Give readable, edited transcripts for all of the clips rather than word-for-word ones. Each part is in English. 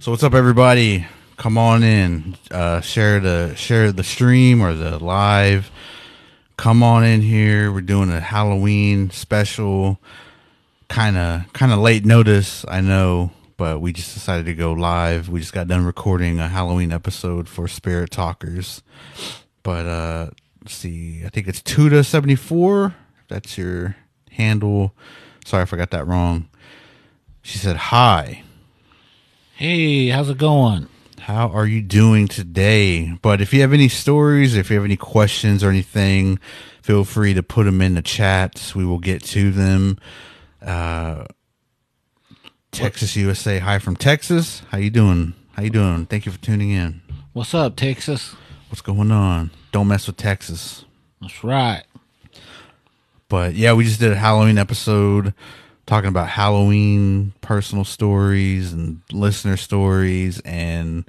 So what's up, everybody? Come on in. Share the stream or the live. Come on in here. We're doing a Halloween special. Kind of late notice, I know, but we just decided to go live. We just got done recording a Halloween episode for Spirit Talkers. But let's see. I think it's Tuda74. That's your handle. Sorry, I forgot that wrong. She said hi. Hey, how's it going? How are you doing today? But if you have any stories, if you have any questions or anything, feel free to put them in the chats. We will get to them. Texas USA, hi from Texas. How you doing? Thank you for tuning in. What's up, Texas? What's going on? Don't mess with Texas. That's right. But yeah, we just did a Halloween episode talking about Halloween personal stories and listener stories, and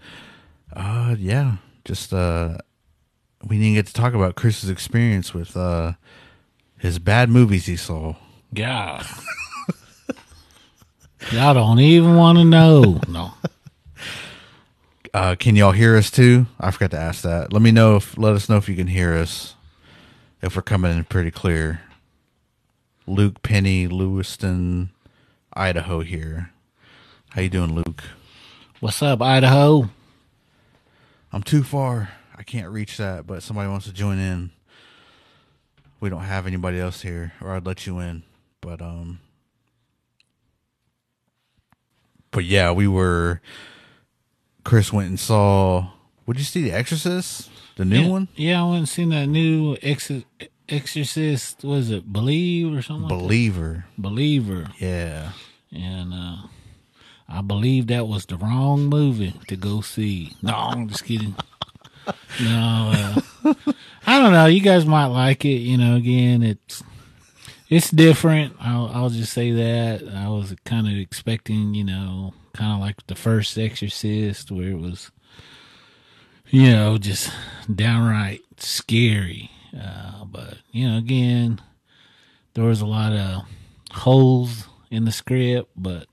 just we didn't get to talk about Chris's experience with his bad movies he saw. God. Y'all don't even want to know. No. Can y'all hear us too? I forgot to ask that. Let us know if you can hear us, if we're coming in pretty clear. Luke Penny, Lewiston, Idaho here. How you doing, Luke? What's up, Idaho? I'm too far. I can't reach that, but somebody wants to join in. We don't have anybody else here, or I'd let you in. But yeah, Chris went and saw, would you see The Exorcist? The new one? Yeah, I went and seen that new Exorcist, was it Believe or something Believer. like that? Believer. Yeah. And I believe that was the wrong movie to go see. No, I'm just kidding. No, I don't know. You guys might like it. You know, again, it's different. I'll just say that. I was kind of expecting, kind of like the first Exorcist, where it was, just downright scary. But again, there was a lot of holes in the script. But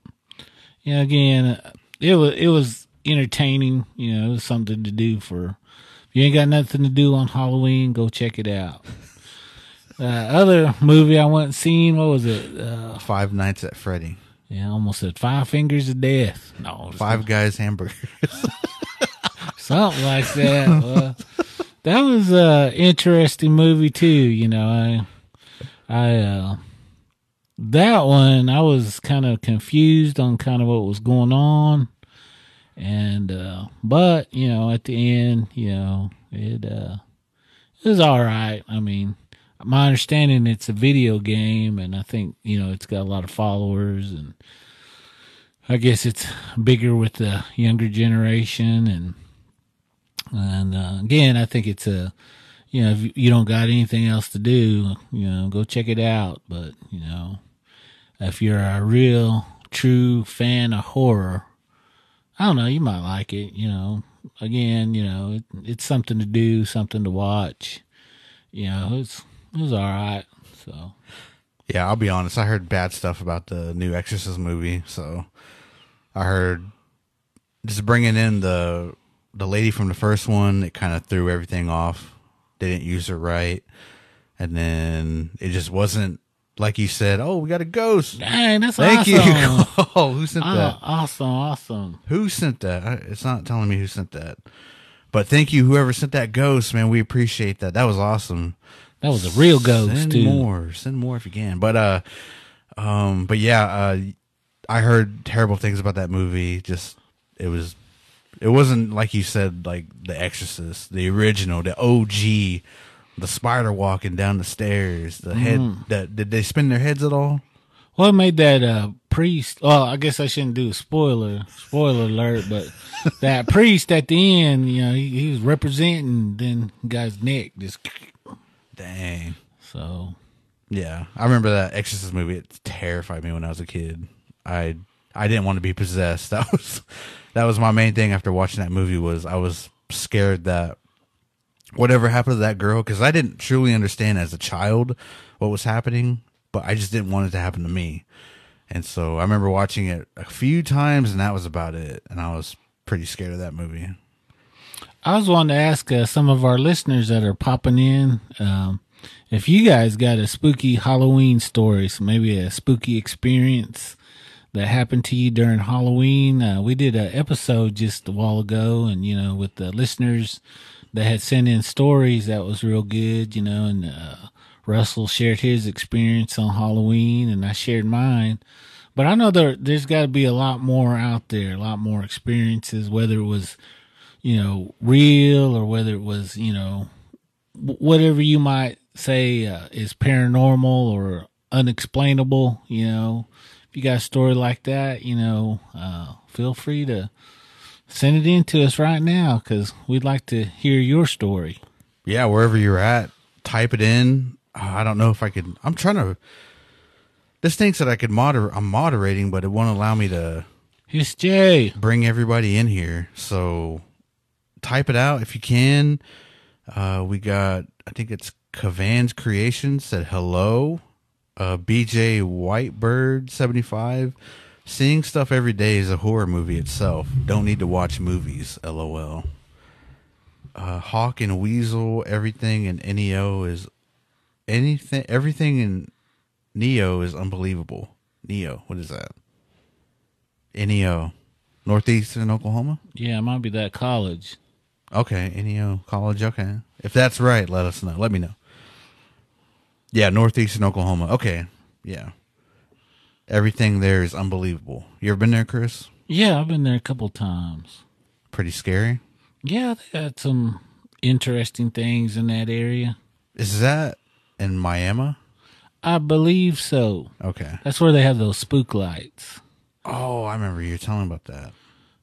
again, it was entertaining. It was something to do for. If you ain't got nothing to do on Halloween, go check it out. Other movie I went and seen, what was it? Five Nights at Freddy. Yeah, I almost said Five Fingers of Death. No, Five Guys Hamburgers. Something like that. That was an interesting movie too. That one I was kind of confused on kind of what was going on, and but at the end, it was all right. I mean, my understanding, it's a video game, and I think it's got a lot of followers, and I guess it's bigger with the younger generation, and again, I think it's if you don't got anything else to do, go check it out. But if you're a real true fan of horror, I don't know, you might like it. Again, it's something to do, something to watch. It was all right. So yeah, I'll be honest. I heard bad stuff about the new Exorcist movie. So I heard just bringing in the lady from the first one, it kind of threw everything off. They didn't use her right. And then it just wasn't like you said, oh, we got a ghost. Dang, that's Thank awesome. you. Oh, who sent that? Awesome. Who sent that? It's not telling me who sent that. But thank you, whoever sent that ghost, man. We appreciate that. That was awesome. That was a real ghost, Send too. Send more if you can. But yeah, I heard terrible things about that movie. Just it wasn't like you said, like The Exorcist, the original, the OG, the spider walking down the stairs, the head. Did they spin their heads at all? What made that priest? Well, I guess I shouldn't do a spoiler alert, but that priest at the end, he was representing, then guy's neck just. Dang. So. Yeah, I remember that Exorcist movie. It terrified me when I was a kid. I didn't want to be possessed. That was my main thing after watching that movie. I was scared that whatever happened to that girl, because I didn't truly understand as a child what was happening, but I just didn't want it to happen to me. And so I remember watching it a few times, and that was about it. And I was pretty scared of that movie. I was wanting to ask some of our listeners that are popping in if you guys got a spooky Halloween story, so maybe a spooky experience that happened to you during Halloween. We did an episode just a while ago, and with the listeners that had sent in stories, that was real good. And Russell shared his experience on Halloween, and I shared mine. But I know there's got to be a lot more out there, a lot more experiences, whether it was real or whether it was whatever you might say is paranormal or unexplainable. If you got a story like that, feel free to send it in to us right now, because we'd like to hear your story. Yeah, wherever you're at, type it in. I don't know if I could. I'm trying to. This thinks that I could I'm moderating, but it won't allow me to. Here's Jay. Bring everybody in here. So type it out if you can. We got, I think it's Cavan's Creations said hello. BJ Whitebird 75. Seeing stuff every day is a horror movie itself. Don't need to watch movies. LOL. Hawk and Weasel. Everything in Neo is everything in Neo is unbelievable. Neo, what is that? Neo, Northeastern Oklahoma. Yeah, it might be that college. Okay, Neo College. Okay, if that's right, let us know. Let me know. Yeah, Northeastern Oklahoma. Okay, yeah. Everything there is unbelievable. You ever been there, Chris? Yeah, I've been there a couple times. Pretty scary? Yeah, they got some interesting things in that area. Is that in Miami? I believe so. Okay. That's where they have those spook lights. Oh, I remember you telling about that.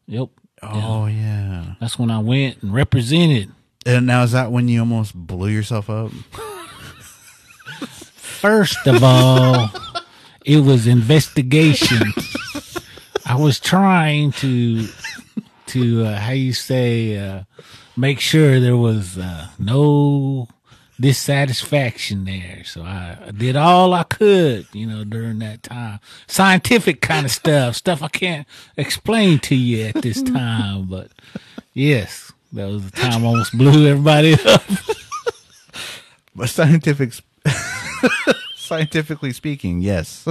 Yep. Oh, yeah. That's when I went and represented. And now, is that when you almost blew yourself up? First of all, it was investigation. I was trying to how you say, make sure there was no dissatisfaction there. So I did all I could, during that time. Scientific kind of stuff I can't explain to you at this time. But yes, that was the time I almost blew everybody up. But scientifically speaking, yes.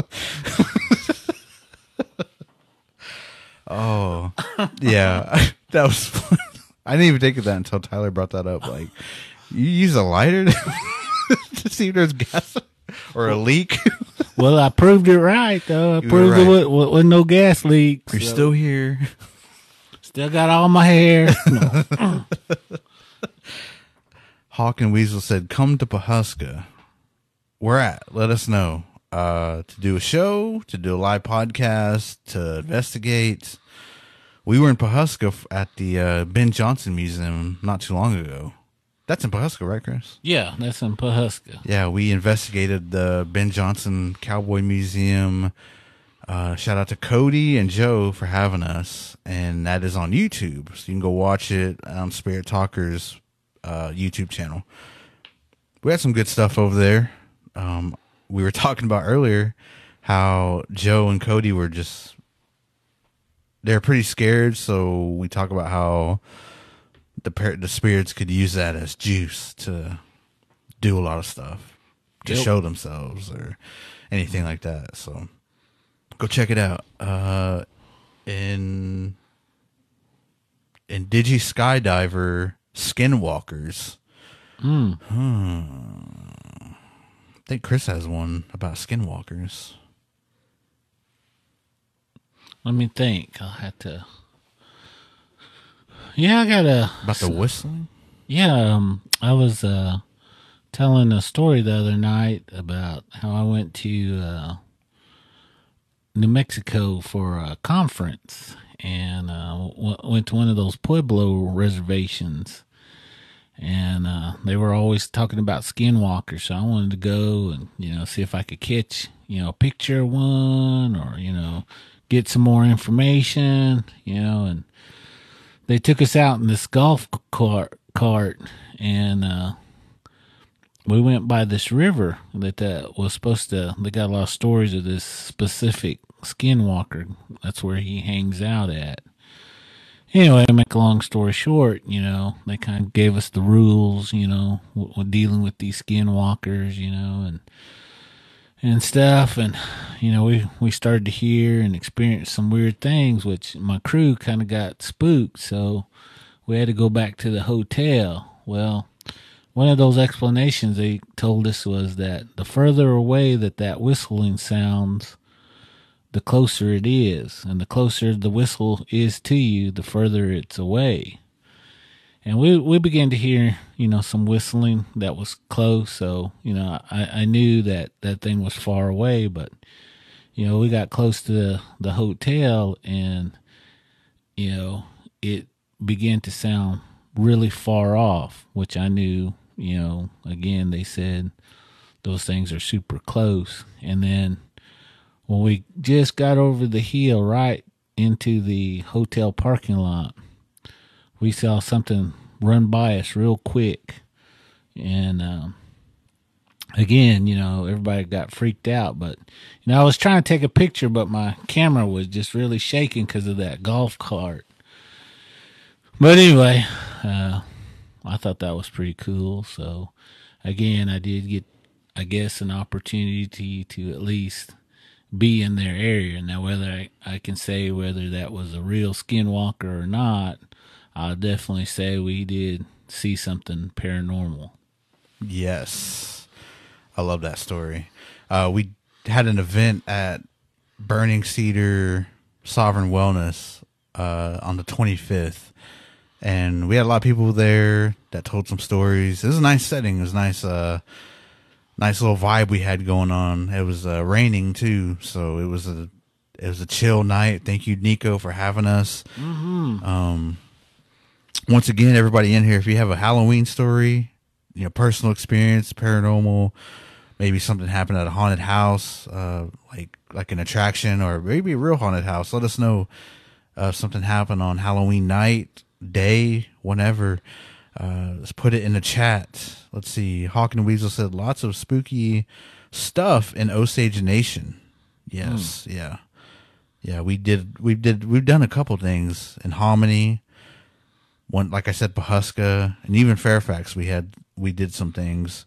Oh, yeah. That was fun. I didn't even think of that until Tyler brought that up. Like, you use a lighter to see if there's gas or a leak? Well, I proved it right, though. I proved right. it with no gas leaks. You're still here. Still got all my hair. No. Hawk and Weasel said, come to Pawhuska. Where at? Let us know. To do a show, to do a live podcast, to investigate. We were in Pawhuska at the Ben Jonson Museum not too long ago. That's in Pawhuska, right, Chris? Yeah, that's in Pawhuska. Yeah, we investigated the Ben Jonson Cowboy Museum. Shout out to Cody and Joe for having us. And that is on YouTube. So you can go watch it on Spirit Talkers YouTube channel. We had some good stuff over there. We were talking about earlier how Joe and Cody were they're pretty scared. So we talk about how the spirits could use that as juice to do a lot of stuff, to show themselves or anything like that. So go check it out. In Digi Skydiver Skinwalkers. I think Chris has one about skinwalkers. Let me think. I'll have to. Yeah, I got about the whistling. Yeah, I was telling a story the other night about how I went to New Mexico for a conference and went to one of those Pueblo reservations. And they were always talking about skinwalkers, so I wanted to go and see if I could catch a picture of one or get some more information, and they took us out in this golf cart and we went by this river that was supposed to. They got a lot of stories of this specific skinwalker. That's where he hangs out at. Anyway, to make a long story short, they kind of gave us the rules, dealing with these skinwalkers, and stuff. And, we started to hear and experience some weird things, which my crew kind of got spooked. So we had to go back to the hotel. Well, one of those explanations they told us was that the further away that whistling sounds, the closer it is. And the closer the whistle is to you, the further it's away. And we began to hear, some whistling that was close. So, I knew that thing was far away, but, we got close to the hotel and, it began to sound really far off, which I knew, again, they said those things are super close. And then when we just got over the hill right into the hotel parking lot, we saw something run by us real quick. And again, everybody got freaked out. But, I was trying to take a picture, but my camera was just really shaking because of that golf cart. But anyway, I thought that was pretty cool. So, again, I did get, I guess, an opportunity to at least be in their area. Now, whether I can say whether that was a real skinwalker or not, I'll definitely say we did see something paranormal. Yes. I love that story. We had an event at Burning Cedar Sovereign Wellness on the 25th. And we had a lot of people there that told some stories. It was a nice setting. It was nice little vibe we had going on. It was raining too, so it was a chill night. Thank you, Nico, for having us. Mm-hmm. Once again, everybody in here, if you have a Halloween story, personal experience, paranormal, maybe something happened at a haunted house, like an attraction, or maybe a real haunted house, let us know. Something happened on Halloween night, day, whenever. Let's put it in the chat. Let's see. Hawk and Weasel said lots of spooky stuff in Osage Nation. Yes, yeah. We've done a couple things in Hominy. One, like I said, Pawhuska, and even Fairfax. We did some things.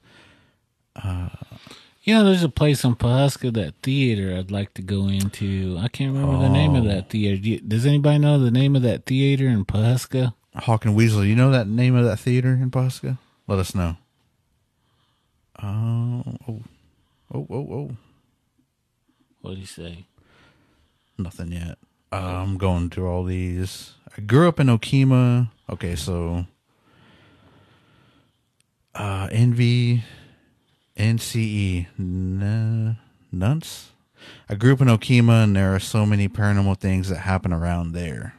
There's a place in Pawhuska, that theater I'd like to go into. I can't remember the name of that theater. Does anybody know the name of that theater in Pawhuska? Hawk and Weasel, you know that name of that theater in Pawhuska? Let us know. Oh. What did he say? Nothing yet. I'm going through all these. I grew up in Okemah. Okay, so Envy, NCE, Nunts. I grew up in Okemah, and there are so many paranormal things that happen around there.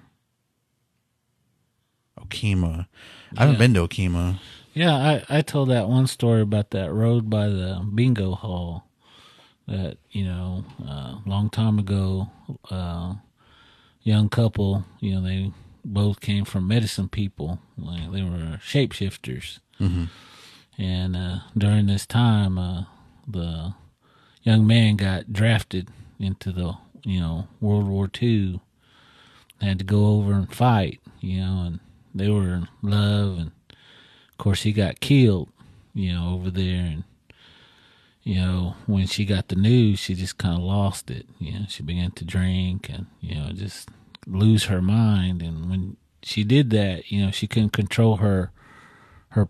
Okemah. I haven't been to Okemah. Yeah, I told that one story about that road by the bingo hall that, long time ago, young couple, they both came from medicine people. They were shapeshifters. Mm-hmm. And during this time, the young man got drafted into the, World War II. Had to go over and fight, and they were in love. And, of course, he got killed, over there. And, when she got the news, she just kind of lost it. She began to drink and, just lose her mind. And when she did that, she couldn't control her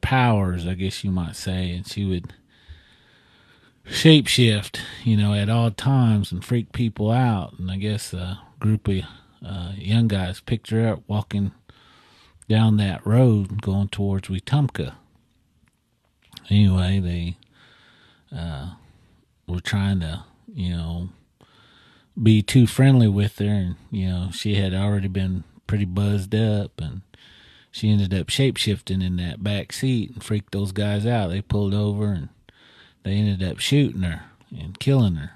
powers, I guess you might say. And she would shapeshift, at odd times and freak people out. And I guess a group of young guys picked her up walking down that road going towards Wetumpka. Anyway, they were trying to, be too friendly with her, and, she had already been pretty buzzed up, and she ended up shapeshifting in that back seat and freaked those guys out. They pulled over, and they ended up shooting her and killing her.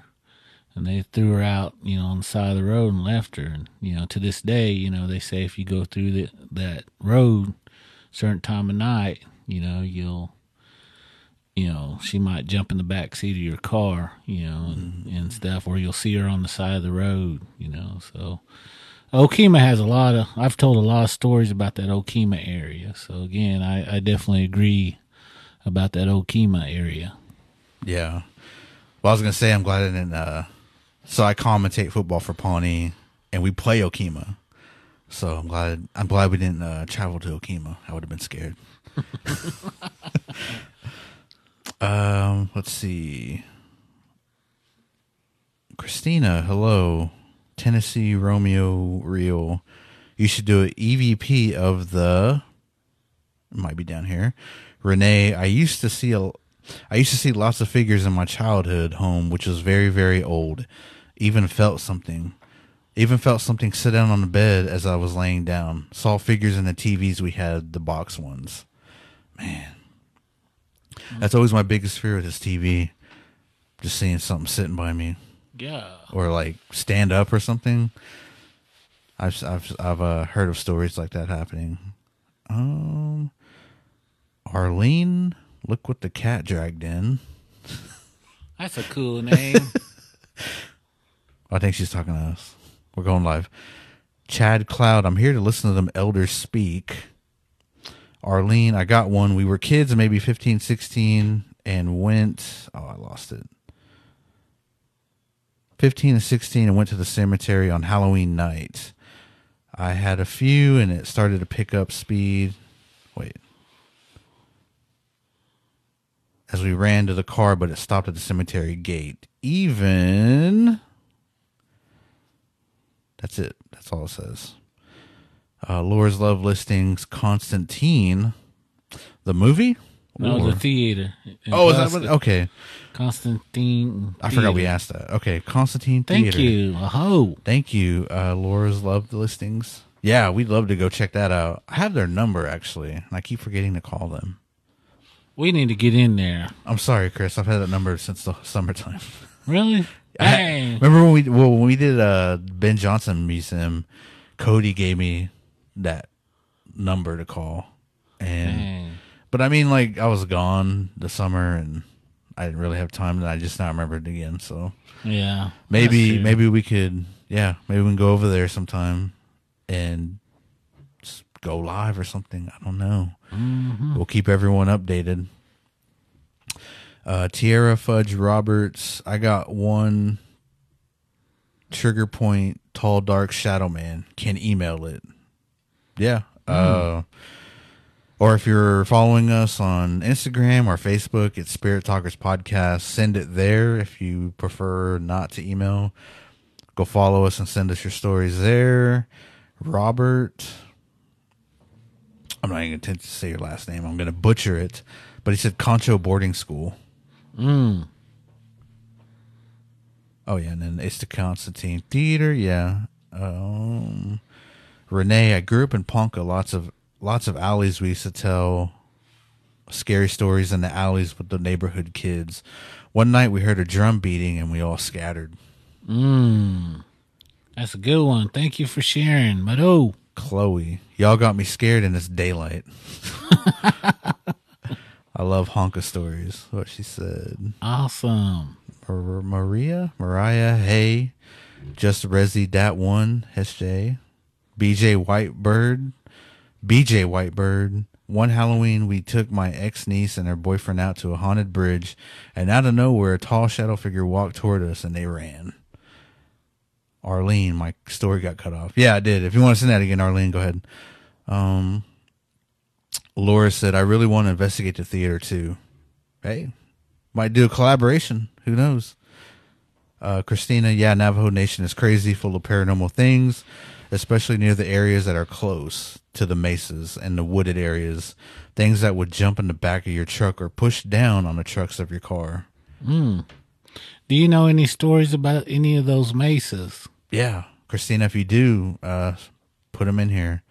And they threw her out, on the side of the road and left her. And, to this day, they say if you go through that road, certain time of night, you'll, she might jump in the back seat of your car, and stuff, or you'll see her on the side of the road, So, Okima has I've told a lot of stories about that Okima area. So again, I definitely agree about that Okima area. Yeah. Well, I was gonna say I'm glad I didn't. So I commentate football for Pawnee, and we play Okima. So I'm glad we didn't travel to Okima. I would have been scared. Let's see. Christina, hello. Tennessee Romeo Real. You should do an EVP of the. It might be down here. Renee, I used to see lots of figures in my childhood home, which was very, very old. Even felt something sit down on the bed as I was laying down. Saw figures in the TVs we had, the box ones. Man. That's always my biggest fear with this TV. Just seeing something sitting by me. Yeah. Or like stand up or something. I've heard of stories like that happening. Arlene, look what the cat dragged in. That's a cool name. I think she's talking to us. We're going live. Chad Cloud, I'm here to listen to them elders speak. Arlene, I got one. We were kids, maybe 15, 16, and went. Oh, I lost it. 15 and 16 and went to the cemetery on Halloween night. I had a few, and it started to pick up speed. Wait. As we ran to the car, but it stopped at the cemetery gate. That's it. That's all it says. Laura's Love Listings, Constantine. The movie? No, the theater. Oh, is that what? Okay. Constantine. I forgot we asked that. Okay, Constantine Theater. Thank you. Aho. Thank you. Laura's Love Listings. Yeah, we'd love to go check that out. I have their number, actually, and I keep forgetting to call them. We need to get in there. I'm sorry, Chris. I've had that number since the summertime. Really? Hey. Remember when we did Ben Jonson Museum, Cody gave me that number to call. But I mean, like, I was gone the summer and I didn't really have time, and I just now remembered it again. So yeah, maybe we could, maybe we can go over there sometime and just go live or something. I don't know. Mm-hmm. We'll keep everyone updated. Tierra Fudge Roberts, I got one. Trigger Point Tall Dark Shadow Man. Can email it. Yeah. Or if you're following us on Instagram or Facebook, it's Spirit Talkers Podcast. Send it there if you prefer not to email. Go follow us and send us your stories there. Robert, I'm not even going to say your last name. I'm going to butcher it. But he said Concho Boarding School. Oh, yeah, and then it's the Constantine Theater. Yeah. Renee, I grew up in Ponca. Lots of alleys we used to tell scary stories in the alleys with the neighborhood kids. One night we heard a drum beating and we all scattered. That's a good one. Thank you for sharing. But Chloe, y'all got me scared and it's daylight. I love honka stories. What she said. Awesome. Mariah, hey, just Resi Dat One, SJ, BJ Whitebird. One Halloween, we took my ex-niece and her boyfriend out to a haunted bridge, and out of nowhere, a tall shadow figure walked toward us, and they ran. Arlene, my story got cut off. Yeah, I did. If you want to send that again, Arlene, go ahead. Laura said, I really want to investigate the theater, too. Hey, might do a collaboration. Who knows? Christina, Navajo Nation is crazy, full of paranormal things, especially near the areas that are close to the mesas and the wooded areas. Things that would jump in the back of your truck or push down on the trucks of your car. Do you know any stories about any of those mesas? Yeah. Christina, if you do, put them in here.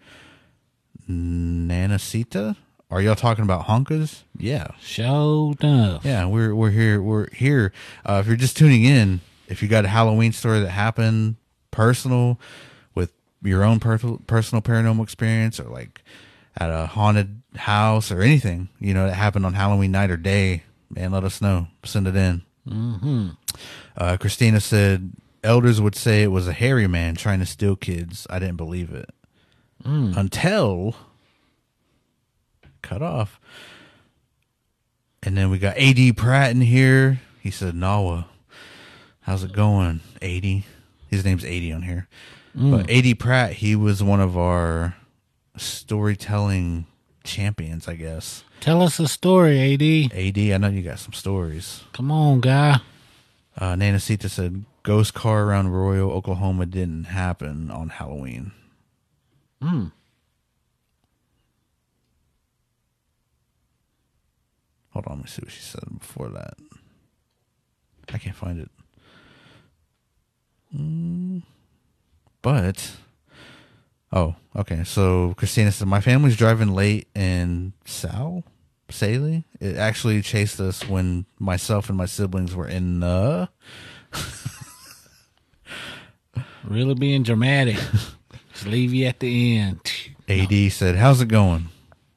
Nanacita? Are y'all talking about honkas? Yeah. Show enough. Yeah, we're here. If you're just tuning in, if you got a Halloween story that happened personal with your own personal paranormal experience, or like at a haunted house or anything, that happened on Halloween night or day, man, let us know. Send it in. Mm-hmm. Christina said, elders would say it was a hairy man trying to steal kids. I didn't believe it until cut off. And then we got AD Pratt in here. He said, Nawa, how's it going, 80? His name's 80 on here. But AD Pratt, he was one of our storytelling champions, I guess. Tell us a story, AD. AD, I know you got some stories. Come on, guy. Nanacita said, ghost car around Royal, Oklahoma didn't happen on Halloween. Hold on, let me see what she said before that. I can't find it. But, oh, okay. So Christina said, my family's driving late in Saley. It actually chased us when myself and my siblings were in Really being dramatic. Just leave you at the end. AD said, how's it going?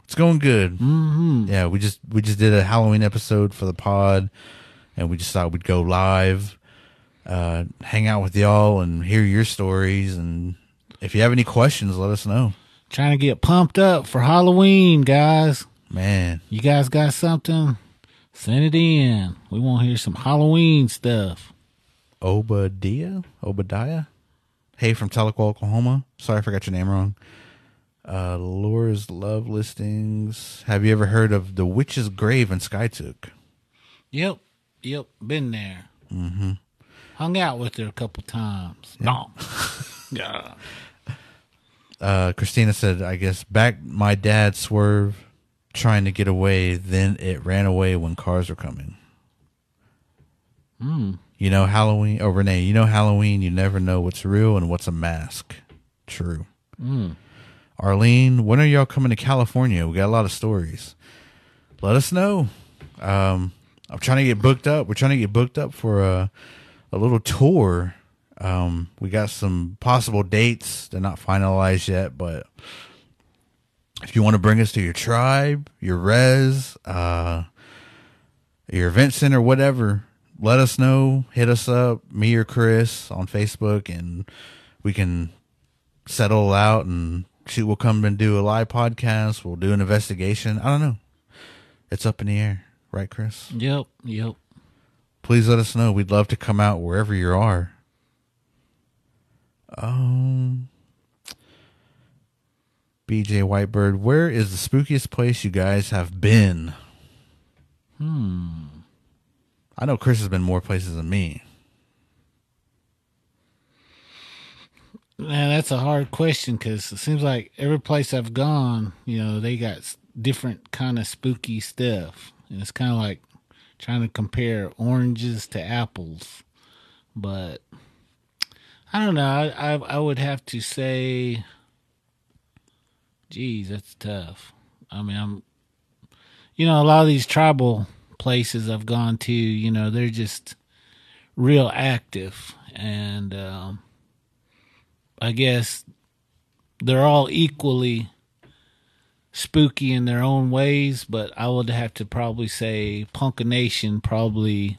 It's going good. Mm-hmm. Yeah, we just did a Halloween episode for the pod, and we just thought we'd go live, hang out with y'all, and hear your stories. And if you have any questions, let us know. Trying to get pumped up for Halloween, guys. Man, You guys got something? Send it in. We want to hear some Halloween stuff. Obadiah. Hey, from Tahlequah, Oklahoma. Sorry, I forgot your name wrong. Laura's Love Listings. Have you ever heard of the Witch's Grave in Skytook? Yep. Been there. Mm-hmm. Hung out with her a couple times. Yep. No. Yeah. Christina said, I guess back my dad swerved trying to get away, then it ran away when cars were coming. You know Halloween, Renee, you know Halloween, you never know what's real and what's a mask. True. Arlene, when are y'all coming to California? We got a lot of stories. Let us know. I'm trying to get booked up. We're trying to get booked up for a little tour. We got some possible dates. They're not finalized yet, but if you want to bring us to your tribe, your res, your event center, whatever, let us know. Hit us up, me or Chris, on Facebook, and we can settle out and shoot. We'll come and do a live podcast. We'll do an investigation. I don't know. It's up in the air. Right, Chris? Yep. Please let us know. We'd love to come out wherever you are. BJ Whitebird, where is the spookiest place you guys have been? I know Chris has been more places than me. Man, that's a hard question because it seems like every place I've gone, they got different kind of spooky stuff. And it's kind of like trying to compare oranges to apples. But I don't know. I would have to say, geez, that's tough. I mean, a lot of these tribal places I've gone to, they're just real active. And I guess they're all equally spooky in their own ways, but I would have to probably say Ponca Nation probably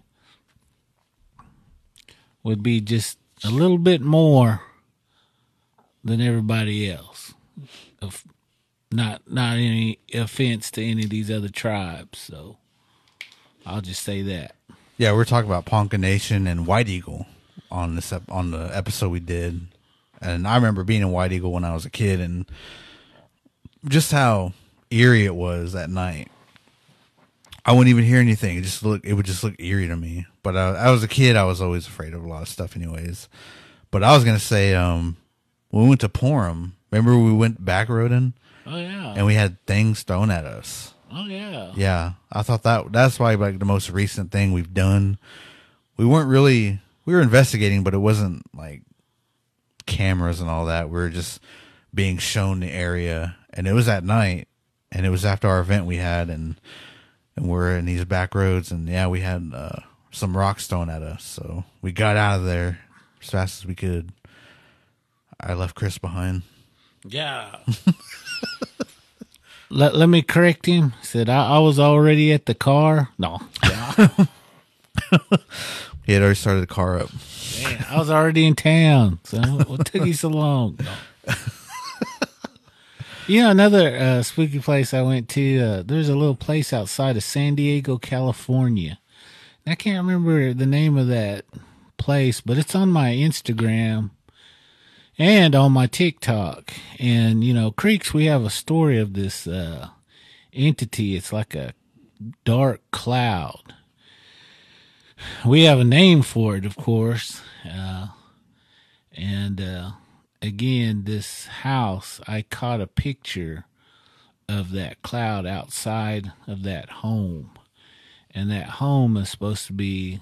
would be just a little bit more than everybody else. Not any offense to any of these other tribes, so I'll just say that. Yeah, we're talking about Ponca Nation and White Eagle on the episode we did. And I remember being in White Eagle when I was a kid and just how eerie it was that night. I wouldn't even hear anything. It would just look eerie to me. But I was a kid. I was always afraid of a lot of stuff anyways. But I was going to say, when we went to Purim, remember we went back roading? Oh, yeah. And we had things thrown at us. Oh, yeah. Yeah. I thought that's probably like the most recent thing we've done. We were investigating, but it wasn't like cameras and all that. We were just being shown the area, and it was at night, and it was after our event we had, and we're in these back roads, and yeah, we had some rocks thrown at us, so we got out of there as fast as we could. I left Chris behind. Yeah. Let me correct him. Said I was already at the car. No. Yeah. He had already started the car up. Man, I was already in town, so what took you so long? No. Another spooky place I went to, there's a little place outside of San Diego, California. I can't remember the name of that place, but it's on my Instagram and on my TikTok. And, Creeks, we have a story of this entity. It's like a dark cloud. We have a name for it, of course. Again, this house, I caught a picture of that cloud outside of that home. And that home is supposed to be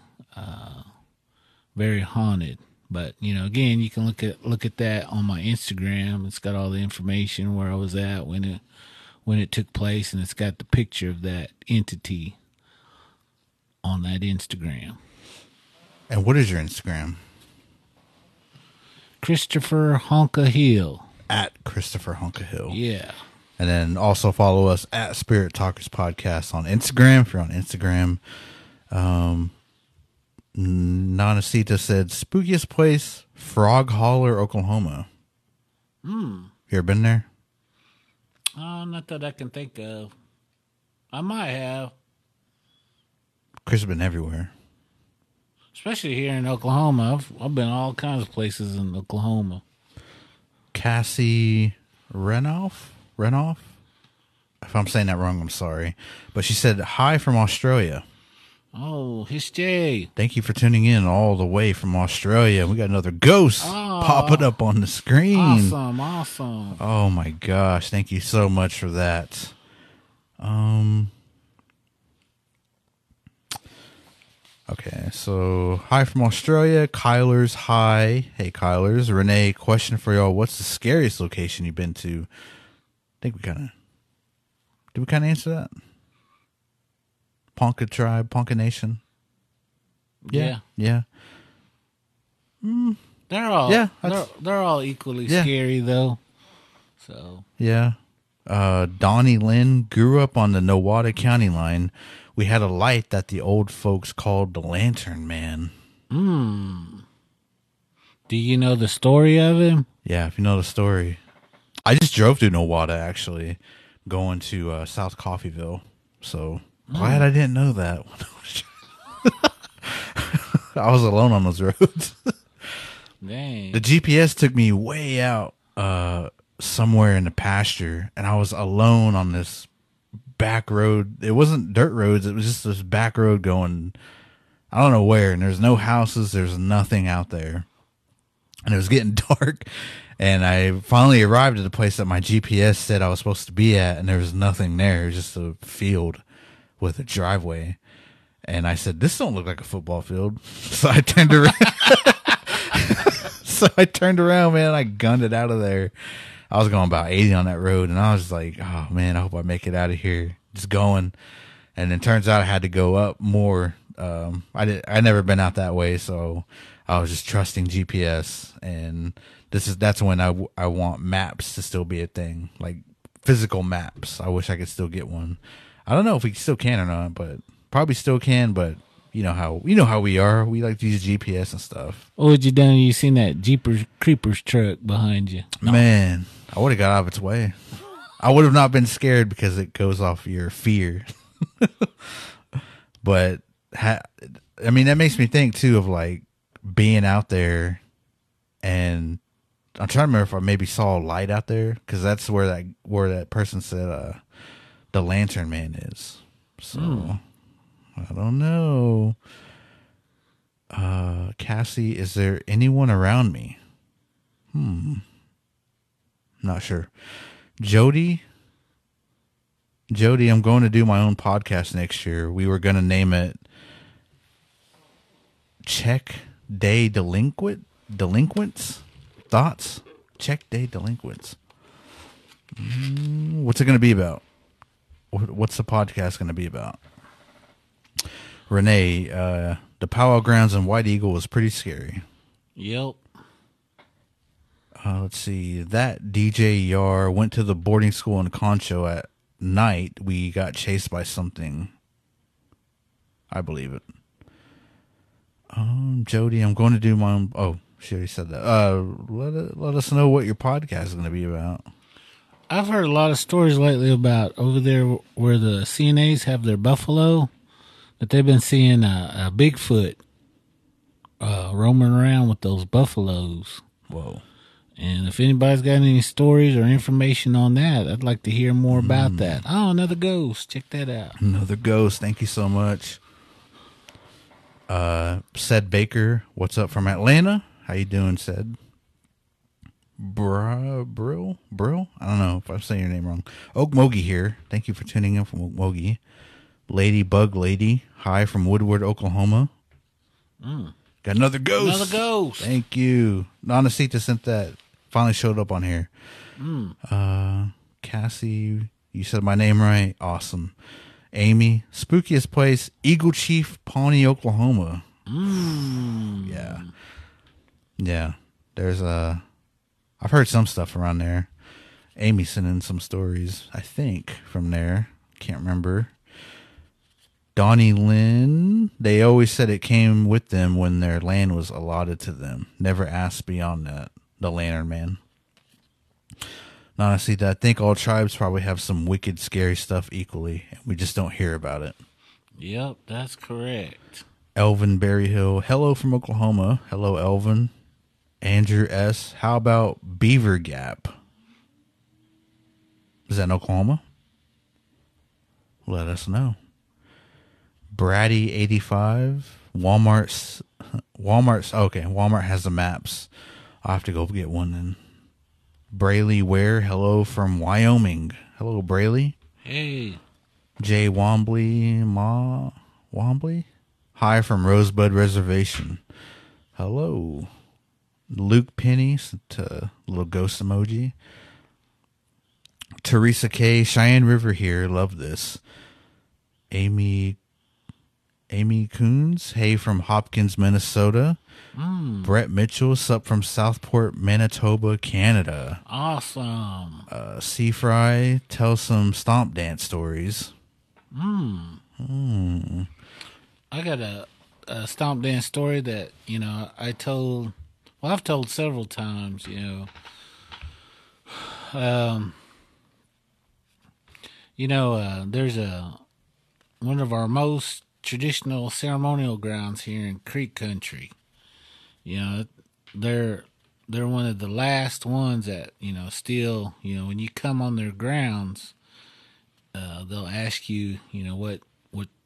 very haunted. But, again, you can look at that on my Instagram. It's got all the information where I was at when it took place, and it's got the picture of that entity on that Instagram. And what is your Instagram? Christopher Honka Hill. At Christopher Honka Hill. Yeah. And then also follow us at Spirit Talkers Podcast on Instagram if you're on Instagram. Nanacita said, spookiest place, Frog Holler, Oklahoma. You ever been there? Not that I can think of. I might have. Chris has been everywhere. Especially here in Oklahoma. I've been all kinds of places in Oklahoma. Cassie Renoff? If I'm saying that wrong, I'm sorry. But she said, hi from Australia. Oh, Hiss J. Thank you for tuning in all the way from Australia. We got another ghost popping up on the screen. Awesome. Oh my gosh. Thank you so much for that. Okay, so hi from Australia. Kyler's hi. Hey, Kyler's. Renee, question for y'all. What's the scariest location you've been to? I think did we kind of answer that? Ponca tribe, Ponca nation. Yeah. They're all they're all equally scary though. So yeah. Donnie Lynn grew up on the Nowata County line. We had a light that the old folks called the Lantern Man. Do you know the story of him? Yeah, if you know the story. I just drove through Nowata, actually, going to South Coffeyville. So, glad I didn't know that. I was alone on those roads. Dang. The GPS took me way out somewhere in the pasture, and I was alone on this back road. It wasn't dirt roads. It was just this back road going, I don't know where, and there's no houses. There's nothing out there. And it was getting dark, and I finally arrived at the place that my GPS said I was supposed to be at, and there was nothing there. It was just a field with a driveway. And I said, this don't look like a football field. So I turned around. Man. I gunned it out of there. I was going about 80 on that road, and I was like, oh, man, I hope I make it out of here. Just going. And it turns out I had to go up more. I'd never been out that way, so I was just trusting GPS. And that's when I want maps to still be a thing, like physical maps. I wish I could still get one. I don't know if we still can or not, but probably still can. But you know how we are. We like to use GPS and stuff. What would you done? You seen that Jeepers Creepers truck behind you? No. Man, I would have got out of its way. I would have not been scared because it goes off your fear. But I mean, that makes me think too of like being out there, and I'm trying to remember if I maybe saw a light out there, because that's where that person said the Lantern Man is. So I don't know. Cassie, is there anyone around me? Not sure. Jody, I'm going to do my own podcast next year. We were going to name it Check Day Delinquents? Thoughts? Check Day Delinquents. What's it going to be about? What's the podcast going to be about? Renee, the powwow grounds in White Eagle was pretty scary. Yep. Let's see. That DJ Yar went to the boarding school in Concho at night. We got chased by something. I believe it. Jody, I'm going to do my own. Oh, she already said that. Let us know what your podcast is going to be about. I've heard a lot of stories lately about over there where the CNAs have their buffalo, that they've been seeing a Bigfoot roaming around with those buffaloes. Whoa. And if anybody's got any stories or information on that, I'd like to hear more about that. Oh, another ghost. Check that out. Another ghost. Thank you so much. Said Baker, what's up from Atlanta? How you doing, Said? Brill? I don't know if I'm saying your name wrong. Okmulgee here. Thank you for tuning in from Okmulgee. Ladybug Lady, hi from Woodward, Oklahoma. Got another ghost. Another ghost. Thank you. Nanacita sent that. Finally showed up on here. Cassie, you said my name right. Awesome. Amy, spookiest place, Eagle Chief, Pawnee, Oklahoma. Yeah. There's I've heard some stuff around there. Amy sent in some stories, I think, from there. Can't remember. Donnie Lynn, they always said it came with them when their land was allotted to them. Never asked beyond that. The Lantern Man. Honestly, I think all tribes probably have some wicked, scary stuff equally, and we just don't hear about it. Yep, that's correct. Elvin Berryhill, hello from Oklahoma. Hello, Elvin. Andrew S., how about Beaver Gap? Is that in Oklahoma? Let us know. Bratty85, Walmart, okay, Walmart has the maps. I'll have to go get one then. Brayley Ware, hello from Wyoming. Hello, Brayley. Hey. Jay Wombly, hi from Rosebud Reservation. Hello. Luke Penny, little ghost emoji. Teresa K, Cheyenne River here, love this. Amy Coons, hey from Hopkins, Minnesota. Brett Mitchell, sup from Southport, Manitoba, Canada. Awesome. Seafry, tell some stomp dance stories. I got a stomp dance story that, I've told several times, there's one of our most traditional ceremonial grounds here in Creek Country. They're one of the last ones that, still, when you come on their grounds, they'll ask you, what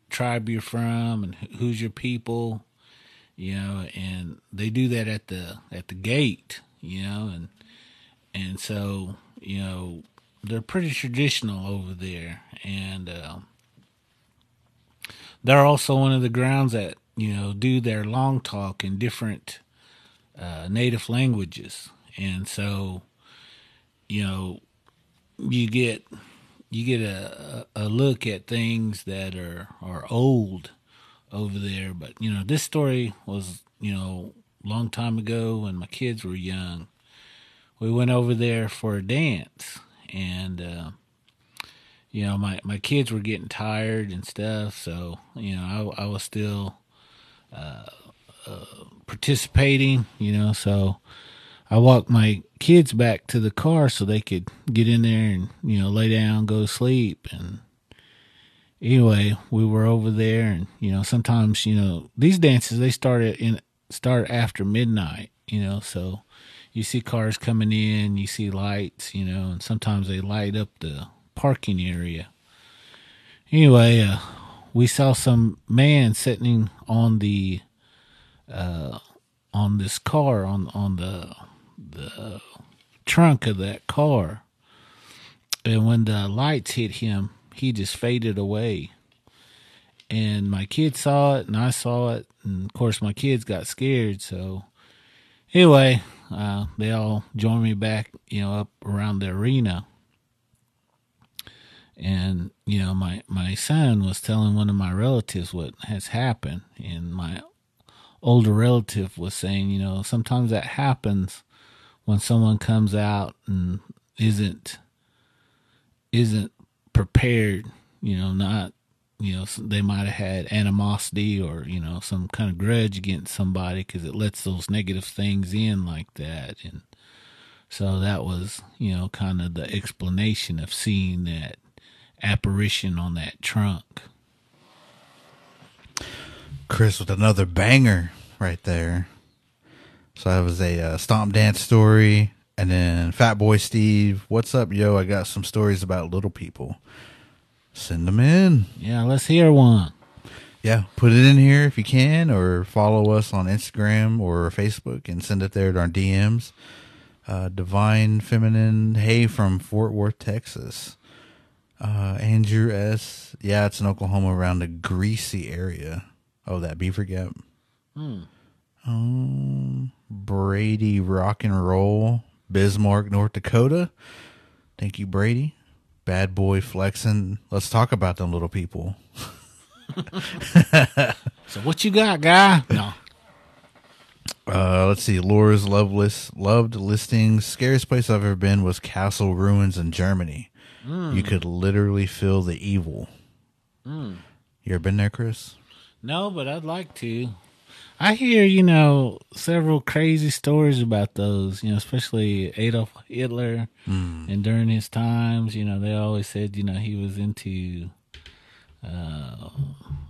tribe you're from and who's your people, and they do that at the gate, and so, they're pretty traditional over there. And, they're also one of the grounds that, do their long talk in different native languages. And so, you get a look at things that are old over there. But, this story was, a long time ago when my kids were young. We went over there for a dance, and, my kids were getting tired and stuff. So, I was still participating, so I walked my kids back to the car so they could get in there and, lay down, go to sleep. And anyway, we were over there, and, sometimes, these dances, they start after midnight, so you see cars coming in, you see lights, and sometimes they light up the parking area. Anyway, we saw some man sitting on the on this car, on the trunk of that car, and when the lights hit him, he just faded away. And my kids saw it, and I saw it, and of course my kids got scared. So anyway, they all joined me back, up around the arena. And, my son was telling one of my relatives what has happened. And my older relative was saying, sometimes that happens when someone comes out and isn't prepared, not they might have had animosity or, some kind of grudge against somebody because it lets those negative things in like that. And so that was, kind of the explanation of seeing that apparition on that trunk. Chris with another banger right there. So that was a Stomp Dance story. And then Fat Boy Steve, what's up, yo? I got some stories about little people. Send them in. Yeah, let's hear one. Yeah, put it in here if you can, or follow us on Instagram or Facebook and send it there to our DMs. Divine Feminine, hey, from Fort Worth, Texas. Andrew S. Yeah, it's in Oklahoma around the Greasy area. Oh, that Beaver Gap. Brady Rock and Roll, Bismarck, North Dakota. Thank you, Brady. Bad Boy Flexing. Let's talk about them little people. So what you got, guy? No. Let's see. Laura's loved listings. Scariest place I've ever been was Castle Ruins in Germany. You could literally feel the evil. You ever been there, Chris? No, but I'd like to. I hear, several crazy stories about those, especially Adolf Hitler and during his times, they always said, he was into, I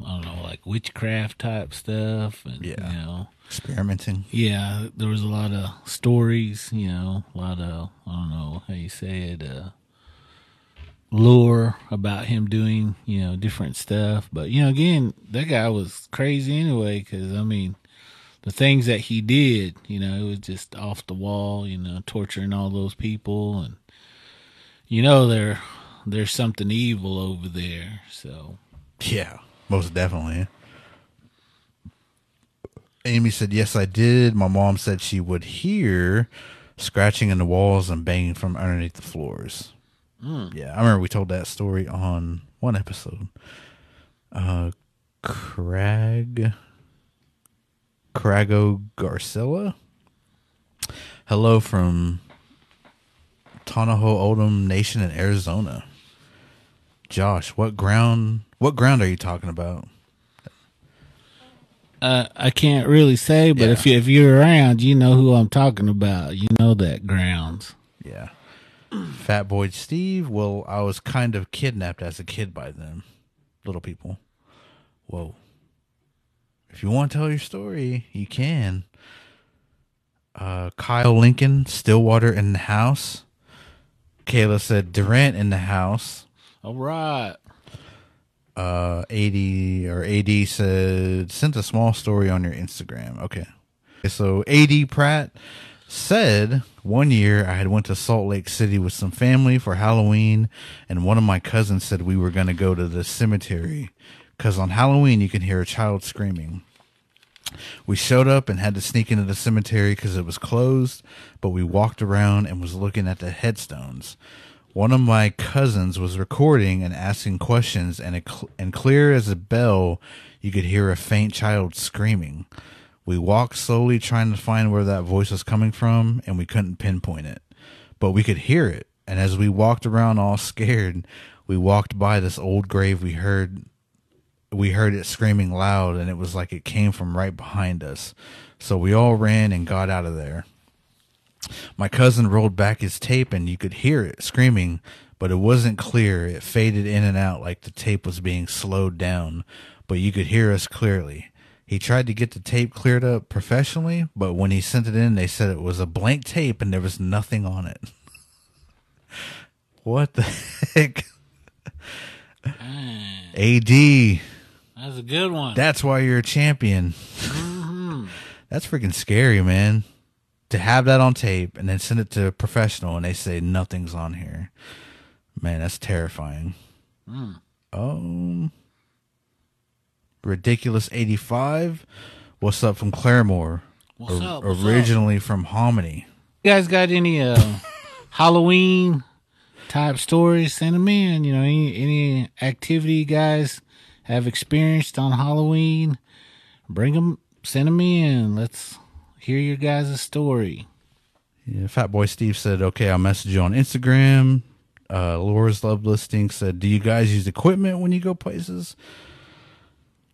don't know, like witchcraft type stuff and, experimenting. Yeah, there was a lot of stories, a lot of, I don't know how you say it, lore about him doing, different stuff. But, again, that guy was crazy anyway, because, the things that he did, it was just off the wall, torturing all those people. And, there's something evil over there. So, yeah, most definitely. Amy said, yes, I did. My mom said she would hear scratching in the walls and banging from underneath the floors. Yeah, I remember we told that story on one episode. Crago Garcilla. Hello from Tonaho Oldham Nation in Arizona. Josh, what ground are you talking about? I can't really say, but if you're around, you know who I'm talking about. You know that grounds. Yeah. Fat Boy Steve, well, I was kind of kidnapped as a kid by them. Little people. Whoa. If you want to tell your story, you can. Kyle Lincoln, Stillwater in the house. Kayla said Durant in the house. All right. AD said, sent a small story on your Instagram. Okay. So AD Pratt said, one year I had went to Salt Lake City with some family for Halloween, and one of my cousins said we were going to go to the cemetery because on Halloween you can hear a child screaming. We showed up and had to sneak into the cemetery because it was closed, but we walked around and was looking at the headstones. One of my cousins was recording and asking questions, and clear as a bell, you could hear a faint child screaming. We walked slowly trying to find where that voice was coming from, and we couldn't pinpoint it. But we could hear it, and as we walked around all scared, we walked by this old grave. We heard it screaming loud, and it was like it came from right behind us. So we all ran and got out of there. My cousin rolled back his tape, and you could hear it screaming, but it wasn't clear. It faded in and out like the tape was being slowed down, but you could hear us clearly. He tried to get the tape cleared up professionally, but when he sent it in, they said it was a blank tape and there was nothing on it. What the heck? AD. That's a good one. That's why you're a champion. That's freaking scary, man. To have that on tape and then send it to a professional and they say nothing's on here. Man, that's terrifying. Ridiculous 85. What's up from Claremore? What's up? Originally from Hominy. You guys got any Halloween type stories? Send them in. Any activity you guys have experienced on Halloween? Bring them. Send them in. Let's hear your guys' story. Yeah, Fat Boy Steve said, okay, I'll message you on Instagram. Laura's Love Listing said, "Do you guys use equipment when you go places?"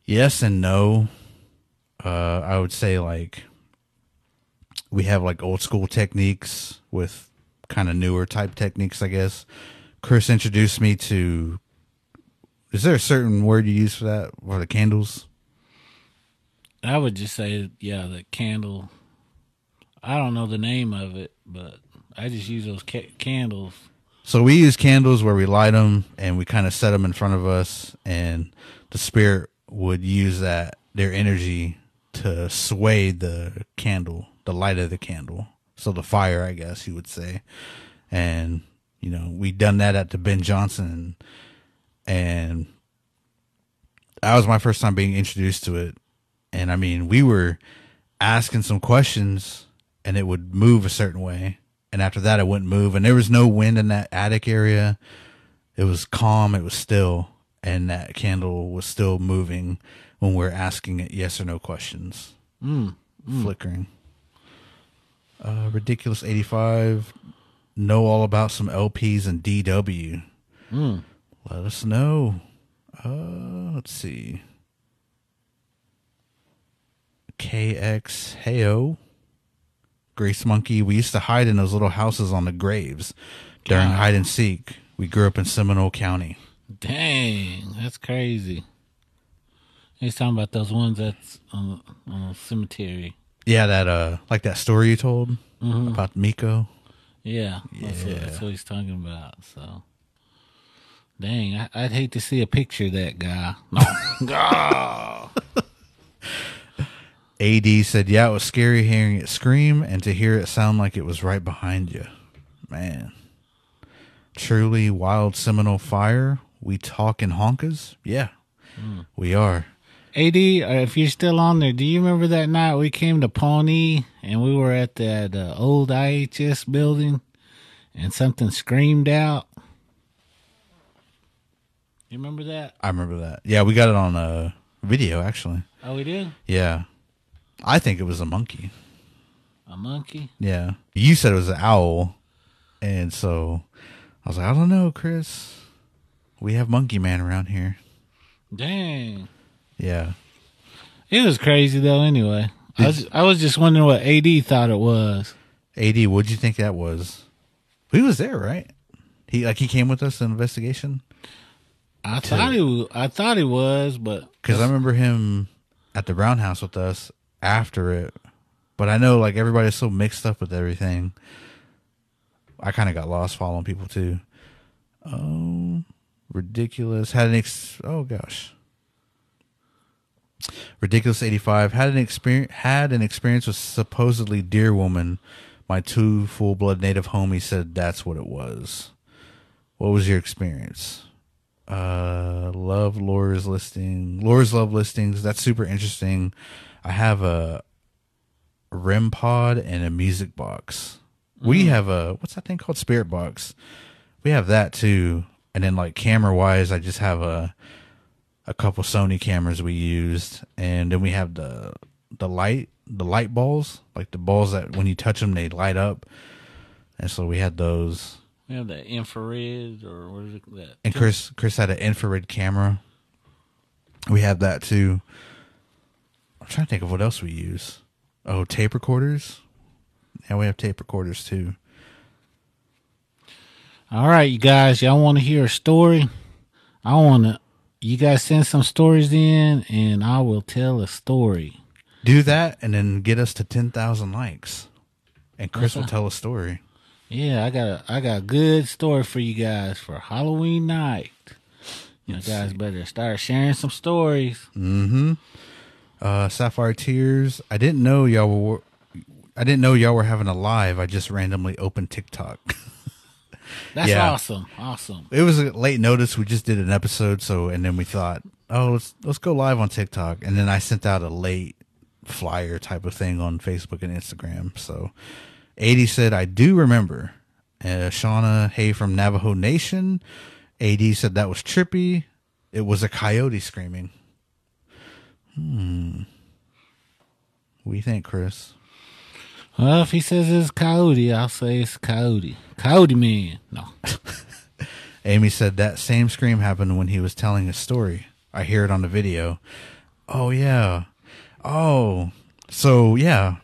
Yes and no. I would say like we have like old school techniques with kind of newer type techniques, I guess. Chris introduced me to. Is there a certain word you use for that? For the candles? I would just say, yeah, the candle. I don't know the name of it, but I just use those candles. So we use candles where we light them and we kind of set them in front of us, and the spirit would use their energy to sway the candle, the light of the candle. So the fire, I guess you would say. And, we done that at the Ben Jonson, and that was my first time being introduced to it. And I mean, we were asking some questions and it would move a certain way. And after that, it wouldn't move. And there was no wind in that attic area. It was calm. It was still. And that candle was still moving when we're asking it yes or no questions. Flickering. Ridiculous 85. Know all about some LPs and DW. Let us know. Let's see. KX Heyo. Grace Monkey. We used to hide in those little houses on the graves during hide and seek. We grew up in Seminole County. Dang, that's crazy. He's talking about those ones that's on a cemetery. Yeah, that like that story you told about Miko. Yeah, that's what he's talking about. So, dang, I'd hate to see a picture of that guy. No. AD said, "Yeah, it was scary hearing it scream and to hear it sound like it was right behind you. Man, truly wild Seminole fire. We talking honkas? Yeah, we are." AD, if you're still on there, do you remember that night we came to Pawnee and we were at that old IHS building and something screamed out? You remember that? I remember that. Yeah, we got it on video, actually. Oh, we did? Yeah. I think it was a monkey. A monkey? Yeah. You said it was an owl. And so I was like, I don't know, Chris. We have Monkey Man around here. Dang. Yeah. It was crazy, though, anyway. I was just wondering what AD thought it was. AD, what'd you think that was? He was there, right? He came with us in investigation? I thought he was, but because I remember him at the Brown House with us after it. But I know like everybody's so mixed up with everything. I kind of got lost following people too. Oh, ridiculous! Oh gosh, ridiculous 85 had an experience with supposedly Deer Woman. My two full blood native homies said that's what it was. What was your experience? Love Laura's Love Listings. That's super interesting. I have a REM pod and a music box. We have what's that thing called? Spirit box. We have that too. And then like camera wise, I just have a couple Sony cameras we used. And then we have the light balls, like the balls that when you touch them, they light up. And so we had those. We have that infrared, or what is it? That? And Chris had an infrared camera. We have that too. I'm trying to think of what else we use. Oh, tape recorders. Yeah, we have tape recorders too. All right, you guys. Y'all want to hear a story? You guys send some stories in, and I will tell a story. Do that, and then get us to 10,000 likes, and Chris will tell a story. Yeah, I got a good story for you guys for Halloween night. You guys better start sharing some stories. Mm-hmm. Sapphire Tears. I didn't know y'all were having a live. I just randomly opened TikTok. That's awesome. Awesome. It was a late notice. We just did an episode, and then we thought, oh, let's go live on TikTok. And then I sent out a late flyer type of thing on Facebook and Instagram. So 80 said, I do remember. Shauna Hay from Navajo Nation. AD said that was trippy. It was a coyote screaming. What do you think, Chris? Well, if he says it's coyote, I'll say it's coyote. Coyote man. No. Amy said that same scream happened when he was telling his story. I hear it on the video. Oh, yeah. Oh, so, yeah.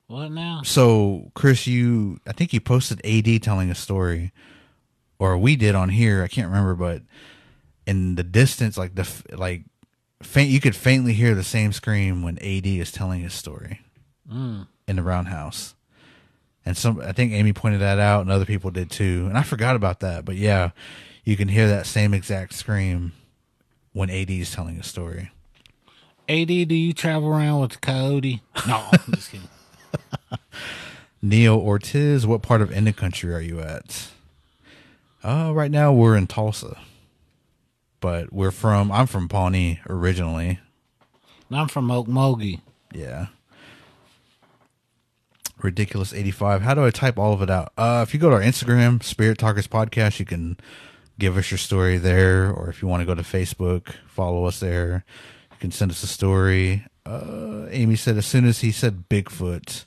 What now? So, Chris, I think you posted AD telling a story. Or we did on here. I can't remember, but in the distance, you could faintly hear the same scream when AD is telling his story in the roundhouse. And I think Amy pointed that out, and other people did too. And I forgot about that, but yeah, you can hear that same exact scream when AD is telling a story. AD, do you travel around with the coyote? No, I'm just kidding. Neil Ortiz, what part of Indian country are you at? Right now we're in Tulsa, but I'm from Pawnee originally. I'm from Okmulgee. Yeah. Ridiculous 85. How do I type all of it out? If you go to our Instagram, Spirit Talkers Podcast, you can give us your story there. Or if you want to go to Facebook, follow us there. You can send us a story. Amy said as soon as he said Bigfoot,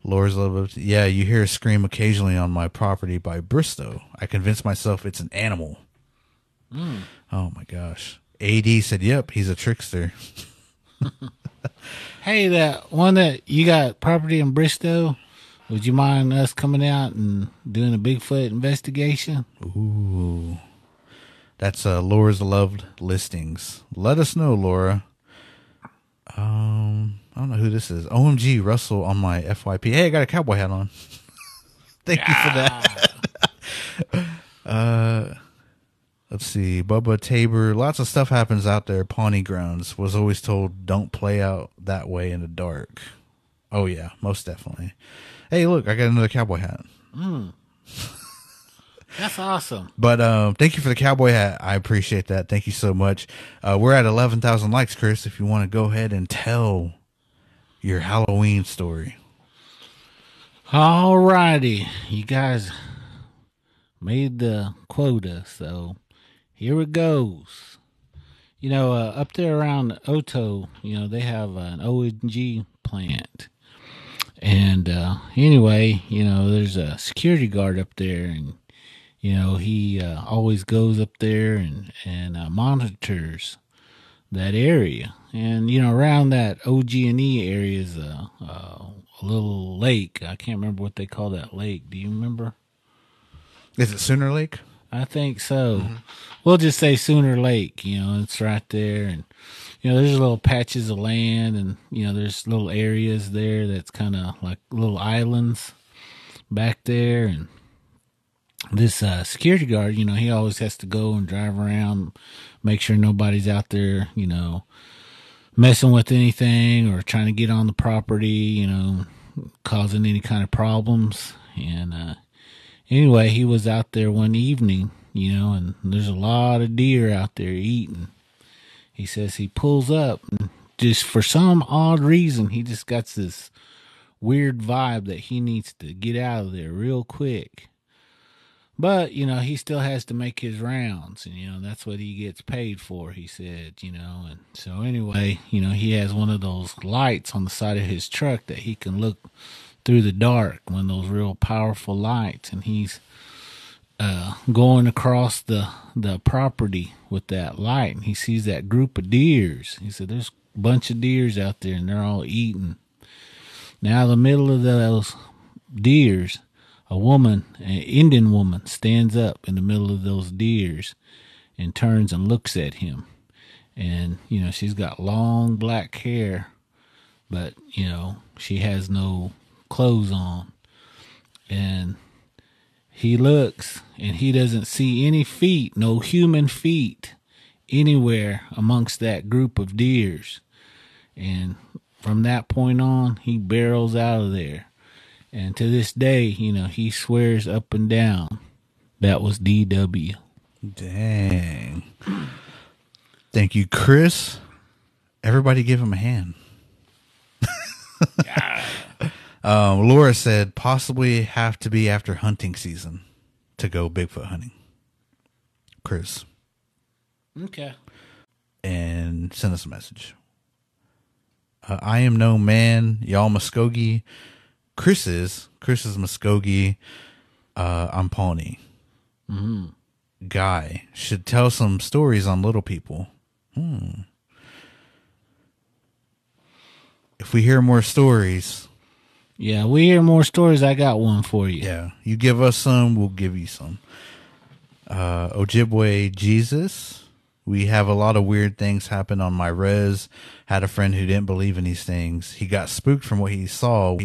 Laura's love. Yeah, you hear a scream occasionally on my property by Bristow. I convinced myself it's an animal. Oh my gosh. AD said, yep, he's a trickster. Hey, that one that you got property in Bristow, would you mind us coming out and doing a Bigfoot investigation? Ooh. That's Laura's loved listings. Let us know, Laura. I don't know who this is. OMG, Russell on my FYP. Hey, I got a cowboy hat on. Thank you for that. Let's see. Bubba Tabor. Lots of stuff happens out there. Pawnee grounds. Was always told don't play out that way in the dark. Oh, yeah. Most definitely. Hey, look. I got another cowboy hat. That's awesome. But thank you for the cowboy hat. I appreciate that. Thank you so much. We're at 11,000 likes, Chris. If you want to go ahead and tell your Halloween story. All righty. You guys made the quota, so here it goes. You know, up there around Oto, you know, they have an ONG plant. And anyway, you know, there's a security guard up there, and you know, he always goes up there and monitors that area. And, you know, around that OG&E area is a little lake. I can't remember what they call that lake. Do you remember? Is it Sooner Lake? I think so. We'll just say Sooner Lake. You know, it's right there. And, you know, there's little patches of land, and, you know, there's little areas there that's kind of like little islands back there. And this security guard, you know, he always has to go and drive around, make sure nobody's out there, you know, messing with anything or trying to get on the property, you know, causing any kind of problems. And anyway, he was out there one evening, you know, and there's a lot of deer out there eating. He says he pulls up, and just for some odd reason, he just got this weird vibe that he needs to get out of there real quick. But, you know, he still has to make his rounds, and, you know, that's what he gets paid for, he said, you know. And so anyway, you know, he has one of those lights on the side of his truck that he can look through the dark, one of those real powerful lights, and he's going across the property with that light, and he sees that group of deers. He said, there's a bunch of deers out there, and they're all eating. Now, in the middle of those deers, a woman, an Indian woman, stands up in the middle of those deers and turns and looks at him. And, you know, she's got long black hair, but, you know, she has no clothes on. And he looks, and he doesn't see any feet, no human feet, anywhere amongst that group of deers. And from that point on, he barrels out of there. And to this day, you know, he swears up and down that was DW. Dang. Thank you, Chris. Everybody give him a hand. Laura said possibly have to be after hunting season to go Bigfoot hunting. Chris. Okay. And send us a message. I am no man, y'all Muskogee. Chris is Muskogee. I'm Pawnee. Mm-hmm. guy should tell some stories on little people. If we hear more stories, Yeah, we hear more stories. I got one for you. yeah, you give us some, we'll give you some. Ojibwe Jesus. We have a lot of weird things happen on my res. Had a friend who didn't believe in these things. He got spooked from what he saw.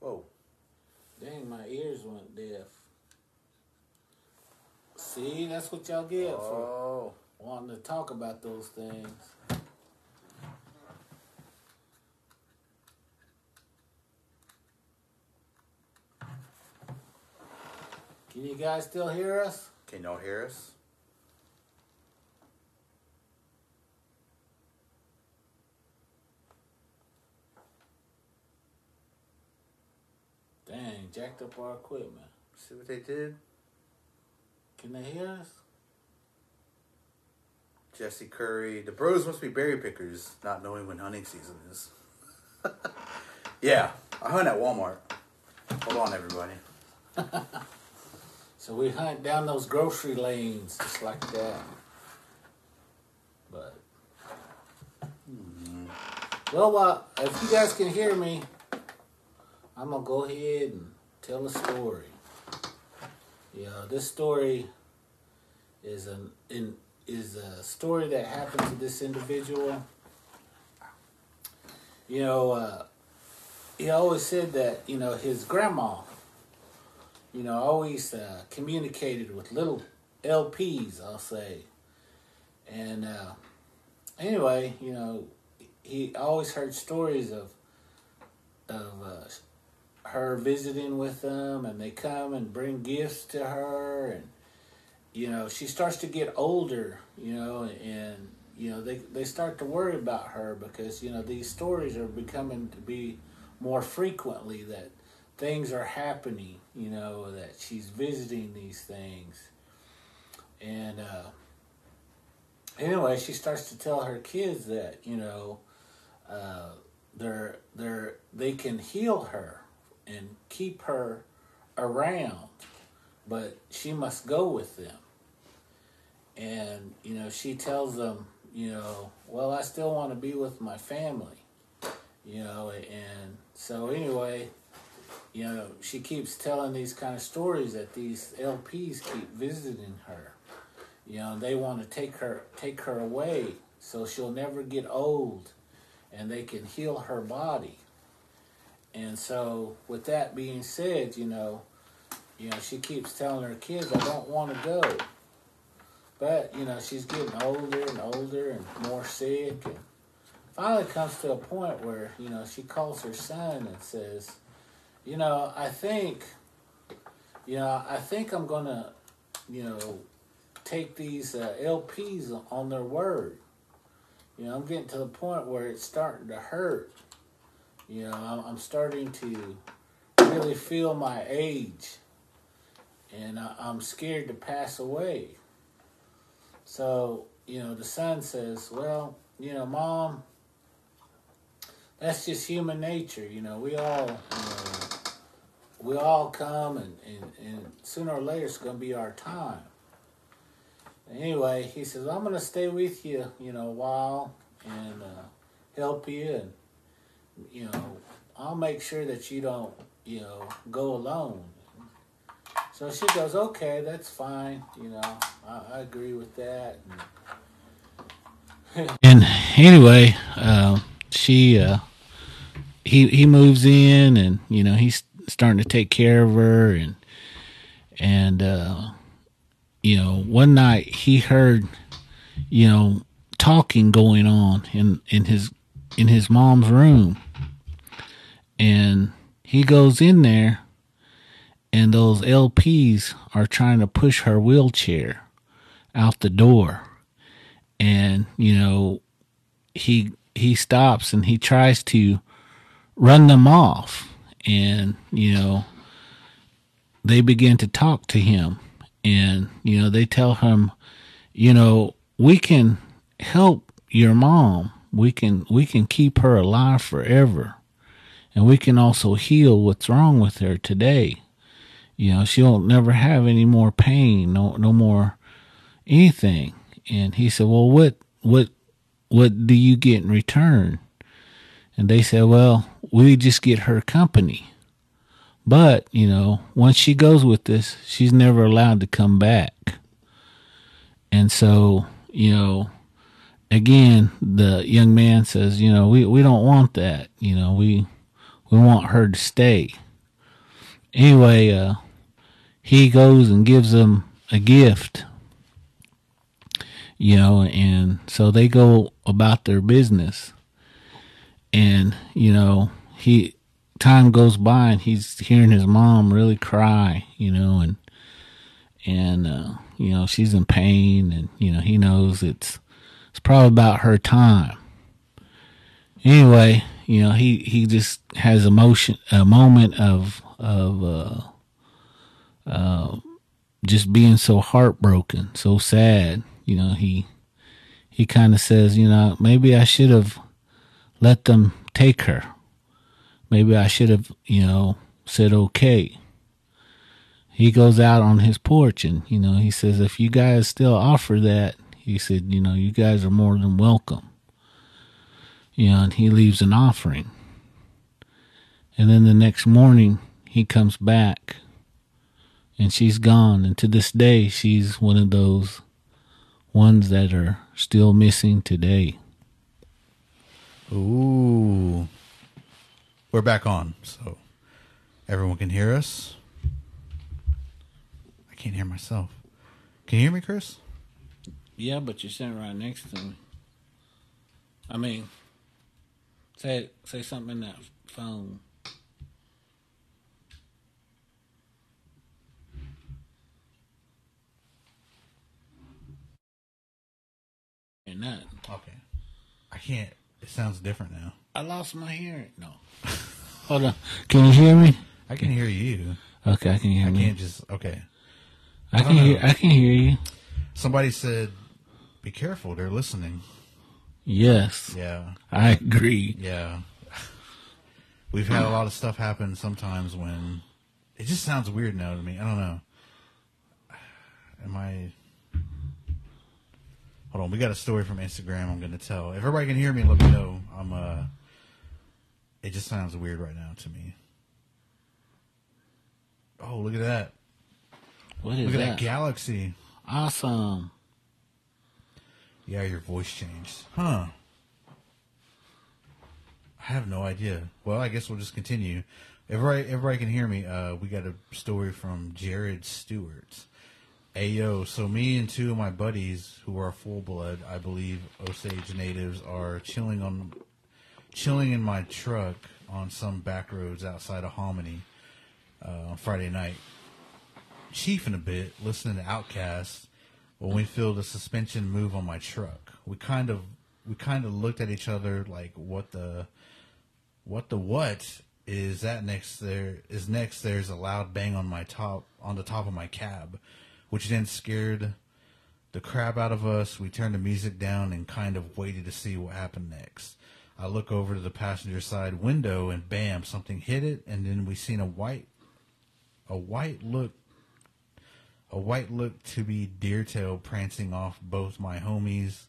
Whoa. Dang, my ears went deaf. See, that's what y'all get for wanting to talk about those things. Can you guys still hear us? Can y'all hear us? Dang, jacked up our equipment. See what they did? Can they hear us? Jesse Curry. The bros must be berry pickers, not knowing when hunting season is. Yeah, I hunt at Walmart. Hold on, everybody. So we hunt down those grocery lanes just like that. But well, if you guys can hear me, I'm gonna go ahead and tell a story. This story is a story that happened to this individual. He always said that his grandma, always communicated with little LPs, I'll say. And anyway, he always heard stories of her visiting with them, and they come and bring gifts to her, and she starts to get older, and they start to worry about her because these stories are becoming to be more frequently that things are happening, that she's visiting these things. And anyway, she starts to tell her kids that they can heal her and keep her around, but she must go with them. And she tells them, well, I still want to be with my family, and so anyway, she keeps telling these kind of stories that these LPs keep visiting her. They want to take her away so she'll never get old and they can heal her body. And so with that being said, she keeps telling her kids, I don't want to go. But, she's getting older and older and more sick, and finally comes to a point where, she calls her son and says, I think I'm going to, take these LPs on their word. I'm getting to the point where it's starting to hurt. I'm starting to really feel my age, and I'm scared to pass away. So, the son says, well, Mom, that's just human nature. We all come, and sooner or later it's going to be our time. Anyway, he says, I'm going to stay with you, a while and help you, and, I'll make sure that you don't, go alone. So she goes, okay, that's fine. I agree with that. And anyway, he moves in, and, he's starting to take care of her, and one night he heard, talking going on in his mom's room, and he goes in there, and those LPs are trying to push her wheelchair out the door, and he stops and he tries to run them off, and they begin to talk to him. And, they tell him, we can help your mom. We can keep her alive forever. And we can also heal what's wrong with her today. she won't never have any more pain, no more anything. And he said, well, what do you get in return? And they said, well, we just get her company. But, once she goes with this, she's never allowed to come back. And so, again, the young man says, we don't want that. We want her to stay. Anyway, he goes and gives them a gift, and so they go about their business. And, time goes by and he's hearing his mom really cry, and she's in pain, and, he knows it's probably about her time. Anyway, he just has a moment of just being so heartbroken, so sad. He kind of says, maybe I should have let them take her. Maybe I should have, said okay. He goes out on his porch and, he says, if you guys still offer that, he said, you guys are more than welcome. And he leaves an offering. And then the next morning, he comes back and she's gone. And to this day, she's one of those ones that are still missing today. Ooh. We're back on, so everyone can hear us. I can't hear myself. Can you hear me, Chris? Yeah, but you're sitting right next to me. I mean, say something in that phone. And that. Okay. I can't. It sounds different now. I lost my hearing. No. Hold on. Can you hear me? I can hear you. Okay, I can hear me. I can't just. Okay. I can hear you. Somebody said, "Be careful. They're listening." Yes. Yeah. I agree. Yeah. We've had a lot of stuff happen sometimes when it just sounds weird now to me. I don't know. Am I? Hold on. We got a story from Instagram I'm going to tell. If everybody can hear me, let me know. It just sounds weird right now to me. Oh, look at that. What is Look that? at that galaxy. Awesome. Yeah, your voice changed. Huh. I have no idea. Well, I guess we'll just continue. Everybody can hear me. We got a story from Jared Stewart. Ayo, so me and two of my buddies who are full blood, I believe Osage natives, are chilling in my truck on some back roads outside of Hominy on Friday night. Chiefing a bit, listening to Outkast, when we feel the suspension move on my truck. We kind of looked at each other like, what is that next? There's a loud bang on the top of my cab, which then scared the crap out of us. We turned the music down and kind of waited to see what happened next. I look over to the passenger side window and bam, something hit it, and then we seen a white look to be Deertail prancing off. Both my homies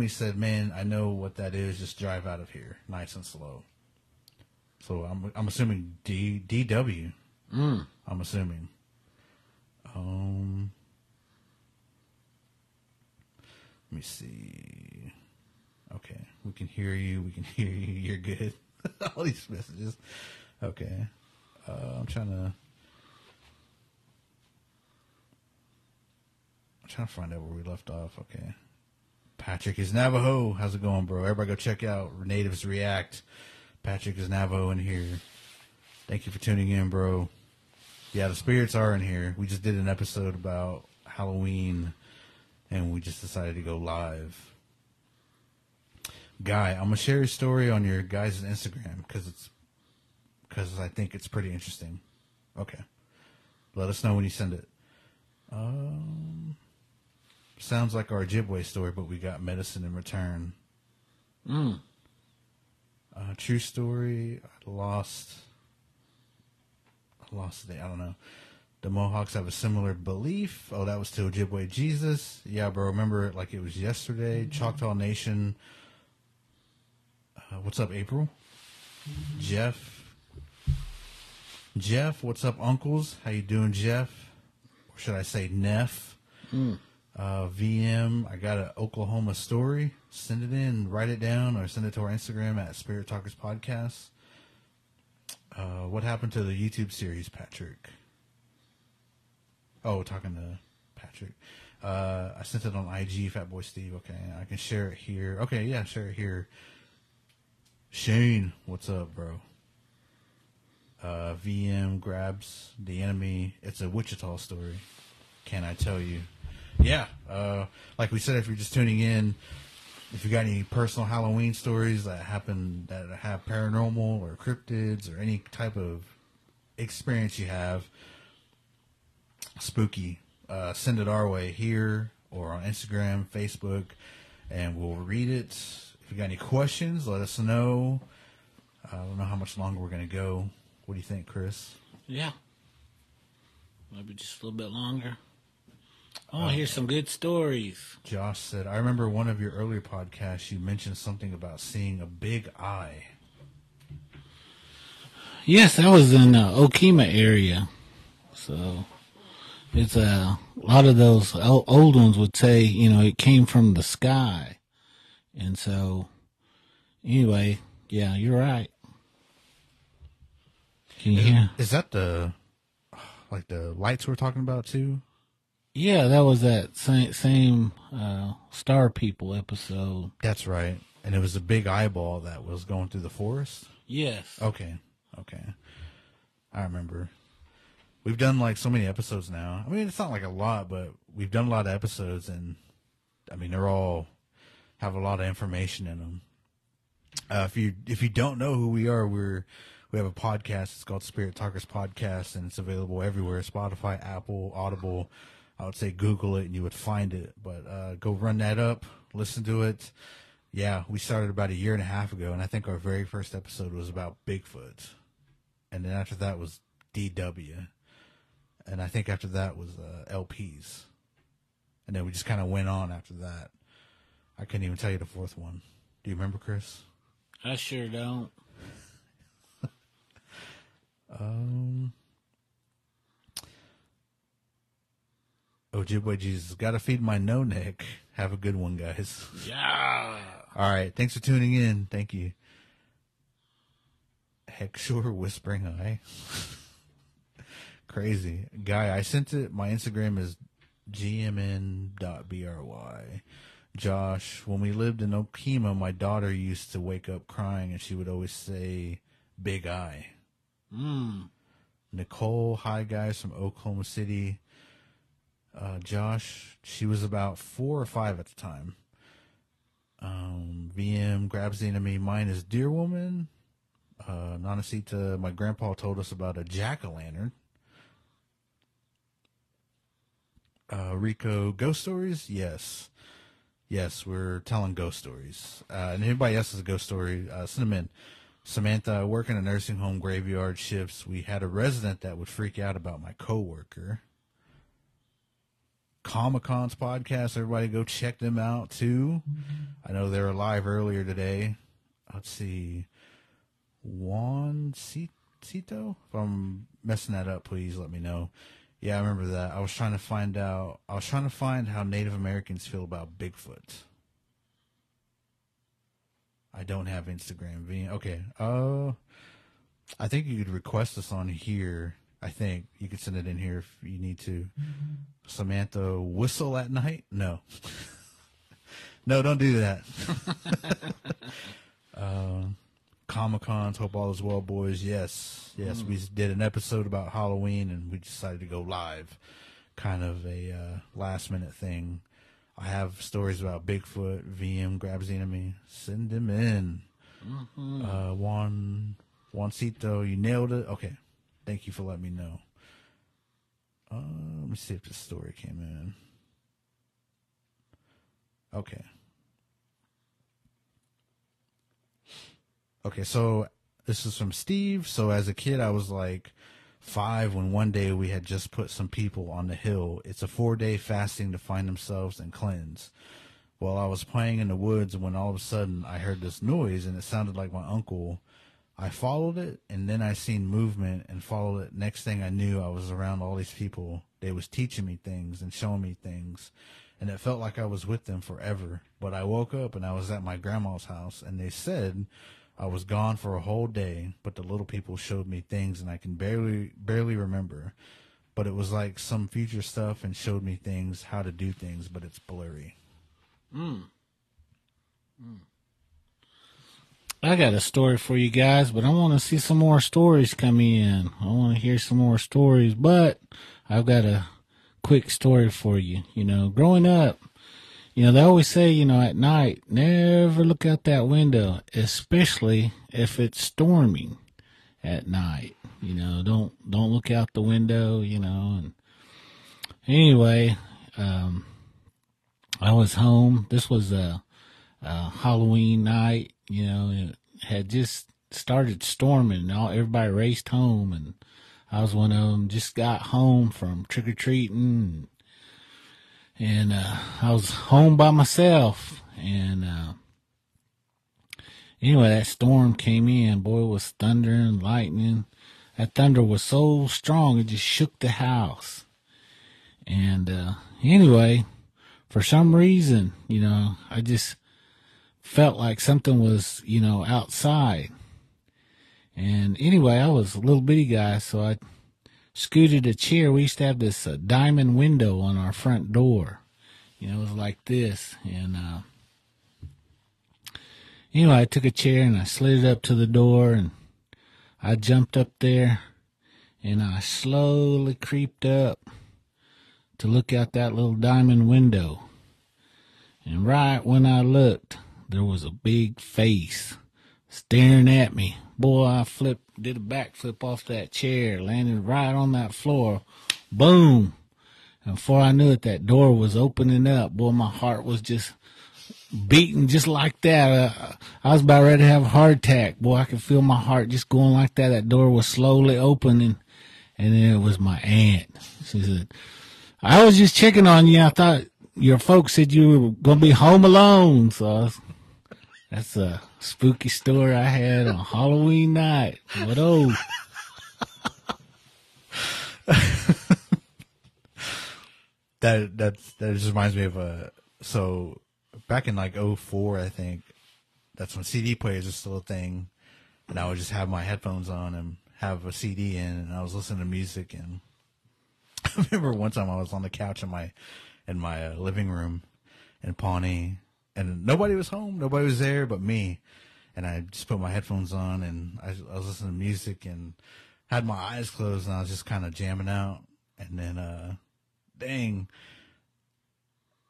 said, "Man, I know what that is. Just drive out of here, nice and slow." So I'm assuming DW. I'm assuming. Let me see. Okay, we can hear you. You're good. All these messages. Okay. I'm trying to find out where we left off. Okay. Patrick is Navajo. How's it going, bro? Everybody go check out Natives React. Patrick is Navajo in here. Thank you for tuning in, bro. Yeah, the spirits are in here. We just did an episode about Halloween, and we just decided to go live. Guy, I'm going to share your story on your guys' Instagram because I think it's pretty interesting. Okay. Let us know when you send it. Sounds like our Ojibwe story, but we got medicine in return. True story. I lost lost the date. I don't know. The Mohawks have a similar belief. Oh, that was to Ojibwe Jesus. Yeah, bro. Remember it like it was yesterday. Choctaw Nation. What's up, April? Jeff. What's up, uncles? How you doing, Jeff? Or should I say Neff? VM. I got an Oklahoma story. Send it in. Write it down or send it to our Instagram at Spirit Talkers Podcast. What happened to the YouTube series, Patrick? Oh, talking to Patrick. I sent it on IG, Fatboy Steve. Okay, I can share it here. Okay, yeah, share it here. Shane, what's up, bro? VM grabs the enemy. It's a Wichita story. Can I tell you? Yeah. Like we said, if you're just tuning in, if you got any personal Halloween stories that happen that have paranormal or cryptids or any type of experience you have, spooky, send it our way here or on Instagram, Facebook, and we'll read it. If you got any questions, let us know. I don't know how much longer we're going to go. What do you think, Chris? Yeah. Maybe just a little bit longer. Oh, here's some good stories. Josh said, I remember one of your earlier podcasts, you mentioned something about seeing a big eye. Yes, that was in the Okemah area. So it's a lot of those old ones would say, it came from the sky. And so, anyway, yeah, you're right. Can you hear? Is that the lights we're talking about too? Yeah, that was that same Star People episode. That's right. And it was a big eyeball that was going through the forest? Yes. Okay. I remember. We've done like so many episodes now. I mean, it's not like a lot, but we've done a lot of episodes, and I mean, they're all have a lot of information in them. If you don't know who we are, we have a podcast. It's called Spirit Talkers Podcast, and it's available everywhere: Spotify, Apple, Audible. I would say Google it, and you would find it. But go run that up, listen to it. Yeah, we started about a year and a half ago, and I think our very first episode was about Bigfoot, and then after that was DW, and I think after that was LPs, and then we just kind of went on after that. I couldn't even tell you the fourth one. Do you remember, Chris? I sure don't. Ojibwe Jesus, gotta feed my no neck. Have a good one, guys. Yeah. All right, thanks for tuning in. Thank you. Heck sure, whispering eye. Crazy guy. I sent it. My Instagram is gmn.bry. Josh, when we lived in Okemah, my daughter used to wake up crying, and she would always say, "Big eye." Nicole, hi guys from Oklahoma City. Josh, she was about 4 or 5 at the time. VM grabs the enemy. Mine is Deer Woman. Nanasita, my grandpa told us about a jack-o'-lantern. Rico, ghost stories? Yes, we're telling ghost stories. And anybody else has a ghost story, send them in. Samantha, I work in a nursing home graveyard shifts. We had a resident that would freak out about my coworker. Comic-Con's podcast, everybody go check them out too. I know they were live earlier today. Let's see. Juan Cito? If I'm messing that up, please let me know. Yeah, I remember that. I was trying to find how Native Americans feel about Bigfoot. I don't have Instagram. Okay. I think you could request us on here. I think you could send it in here if you need to. Samantha, whistle at night? No. No, don't do that. Comic-Cons, hope all is well, boys. Yes, we did an episode about Halloween, and we decided to go live. Kind of a last-minute thing. I have stories about Bigfoot, VM grabs the enemy. Send them in. Juancito, you nailed it. Okay. Thank you for letting me know. Let me see if this story came in. Okay. Okay, so this is from Steve. So as a kid, I was like 5 when one day we had just put some people on the hill. It's a 4-day fasting to find themselves and cleanse. Well, I was playing in the woods when all of a sudden I heard this noise and it sounded like my uncle. I followed it and then I seen movement and followed it. Next thing I knew, I was around all these people. They was teaching me things and showing me things. And it felt like I was with them forever. But I woke up and I was at my grandma's house and they said I was gone for a whole day, but the little people showed me things and I can barely remember. But it was like some future stuff and showed me things, how to do things, but it's blurry. I got a story for you guys, but I want to see some more stories come in. I want to hear some more stories, but I've got a quick story for you. You know, growing up, you know, they always say, you know, at night, never look out that window, especially if it's storming at night. You know, don't look out the window, you know. And anyway, I was home. This was a Halloween night, you know, it had just started storming. Everybody raced home, and I was one of them. Just got home from trick-or-treating, and I was home by myself. And anyway, that storm came in. Boy, it was thunder and lightning. That thunder was so strong, it just shook the house. And anyway, for some reason, you know, I just felt like something was, you know, outside. And anyway, I was a little bitty guy, so I scooted a chair. We used to have this diamond window on our front door. You know, it was like this. And anyway, I took a chair and I slid it up to the door, and I jumped up there, and I slowly creeped up to look out that little diamond window. And right when I looked, there was a big face staring at me. Boy, I did a backflip off that chair, landed right on that floor. Boom. And before I knew it, that door was opening up. Boy, my heart was just beating just like that. I was about ready to have a heart attack. Boy, I could feel my heart just going like that. That door was slowly opening, and then it was my aunt. She said, I was just checking on you. I thought your folks said you were going to be home alone. So that's a spooky story I had on Halloween night. What oh. That just reminds me of so back in like '04, I think, that's when CD players are still a thing, and I would just have my headphones on and have a CD in, and I was listening to music. And I remember one time I was on the couch in my living room in Pawnee, and nobody was home, nobody was there but me, and I just put my headphones on and I was listening to music and had my eyes closed, and I was just kind of jamming out. And then dang,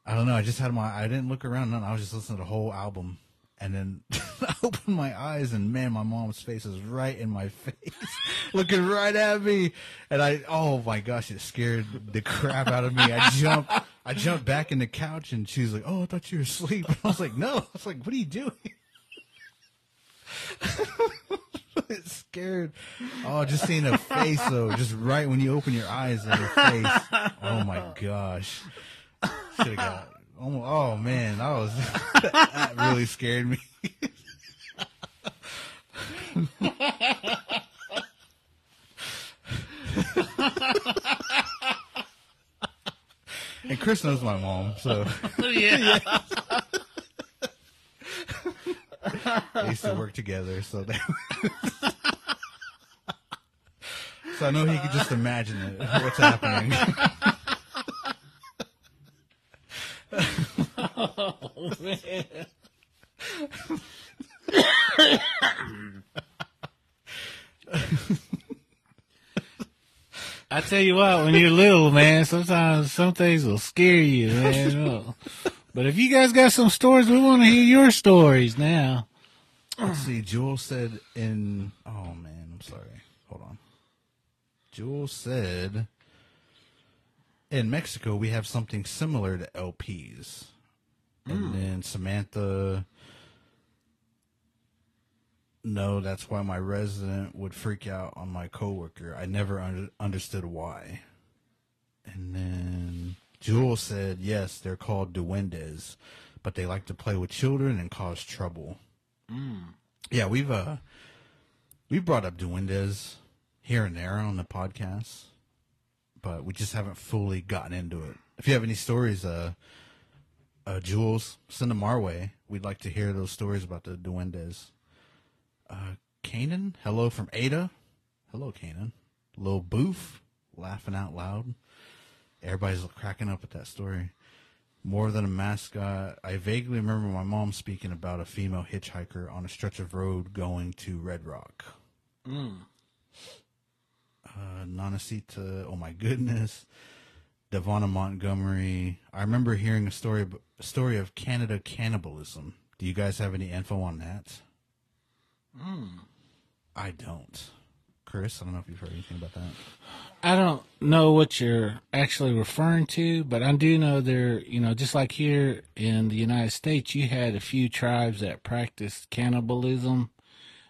I don't know, I didn't look around, none. I was just listening to the whole album. And then I opened my eyes, and man, my mom's face is right in my face, looking right at me. And oh my gosh, it scared the crap out of me. I jumped back in the couch, and she was like, "Oh, I thought you were asleep." And I was like, "No." I was like, "What are you doing?" It scared. Oh, just seeing a face though, just right when you open your eyes, and her face. Oh my gosh, should have got. Oh man, that really scared me. And Chris knows my mom, so Yeah. they used to work together, so so I know he could just imagine it, what's happening. Oh, man. I tell you what, when you're little, man, sometimes some things will scare you, man. Oh. But if you guys got some stories, we want to hear your stories now. Let's see. Jewel said oh man, I'm sorry. Hold on. Jewel said in Mexico we have something similar to LPs. And then Samantha No, that's why my resident would freak out on my coworker. I never understood why. And then Jewel said, yes, they're called duendes, but they like to play with children and cause trouble. Yeah, we've brought up duendes here and there on the podcast, but we just haven't fully gotten into it. If you have any stories, Jules, send them our way. We'd like to hear those stories about the duendes. Kanan, hello from Ada. Hello, Kanan. Lil Boof, laughing out loud. Everybody's cracking up at that story. More than a mascot. I vaguely remember my mom speaking about a female hitchhiker on a stretch of road going to Red Rock. Nanasita, oh my goodness. Devonna Montgomery. I remember hearing a story of Canada cannibalism. Do you guys have any info on that? I don't. Chris, I don't know if you've heard anything about that. I don't know what you're actually referring to, but I do know there, just like here in the United States, you had a few tribes that practiced cannibalism.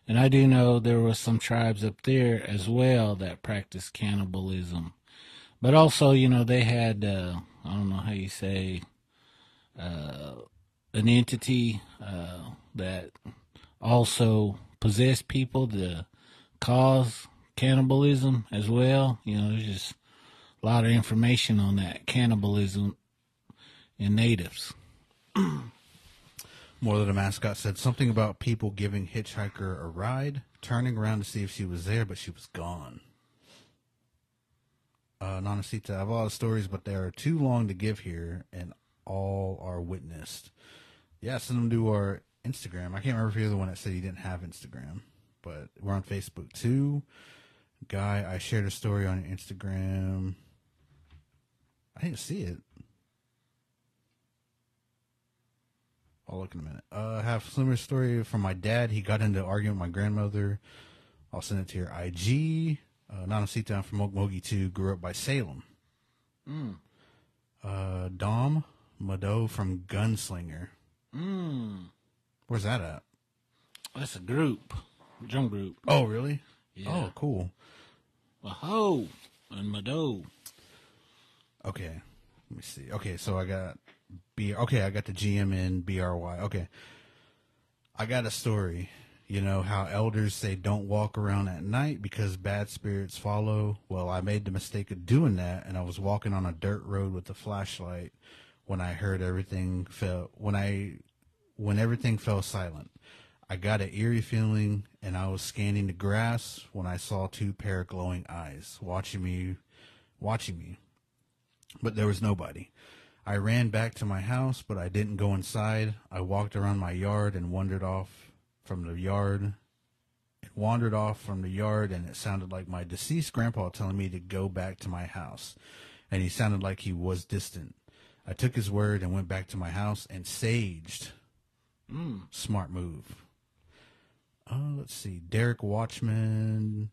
And I do know there were some tribes up there as well that practiced cannibalism. But also, they had, I don't know how you say, an entity that also possessed people to cause cannibalism as well. There's just a lot of information on that cannibalism in natives. More Than a Mascot said something about people giving Hitchhiker a ride, turning around to see if she was there, but she was gone. Nanasita, I have a lot of stories, but they are too long to give here, and all are witnessed. Yeah, send them to our Instagram. I can't remember if you're the one that said you didn't have Instagram, but we're on Facebook too. Guy, I shared a story on Instagram. I didn't see it. I'll look in a minute. I have a similar story from my dad. He got into an argument with my grandmother. I'll send it to your IG. Nanasita, I'm from Okmulgee too. Grew up by Salem. Dom Mado from Gunslinger. Where's that at? That's a group. Drum group. Oh, really? Yeah. Oh, cool. Wahoo! And Mado. Okay. Let me see. Okay, so I got I got the GMN BRY. Okay. I got a story. You know how elders say don't walk around at night because bad spirits follow? Well, I made the mistake of doing that, and I was walking on a dirt road with a flashlight when I heard everything when everything fell silent. I got an eerie feeling, and I was scanning the grass when I saw two pair of glowing eyes watching me. But there was nobody. I ran back to my house, but I didn't go inside. I walked around my yard and wandered off from the yard. And it sounded like my deceased grandpa telling me to go back to my house. And he sounded like he was distant. I took his word and went back to my house and saged. Smart move. Let's see. Derek Watchman.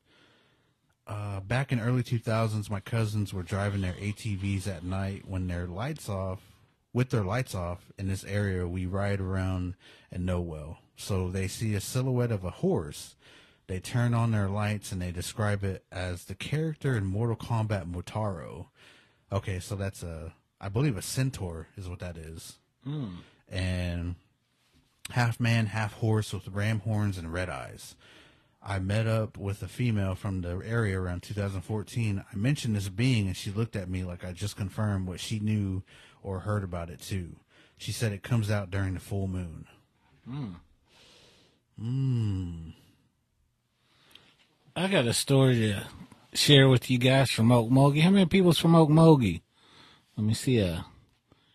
Back in early 2000s, my cousins were driving their ATVs at night with their lights off in this area we ride around and know well. So they see a silhouette of a horse. They turn on their lights and they describe it as the character in Mortal Kombat Motaro. Okay, so that's I believe a centaur is what that is. And half man, half horse with ram horns and red eyes. I met up with a female from the area around 2014. I mentioned this being, and she looked at me like I just confirmed what she knew or heard about it, too. She said it comes out during the full moon. I got a story to share with you guys from Okmulgee. How many people's from Okmulgee? Let me see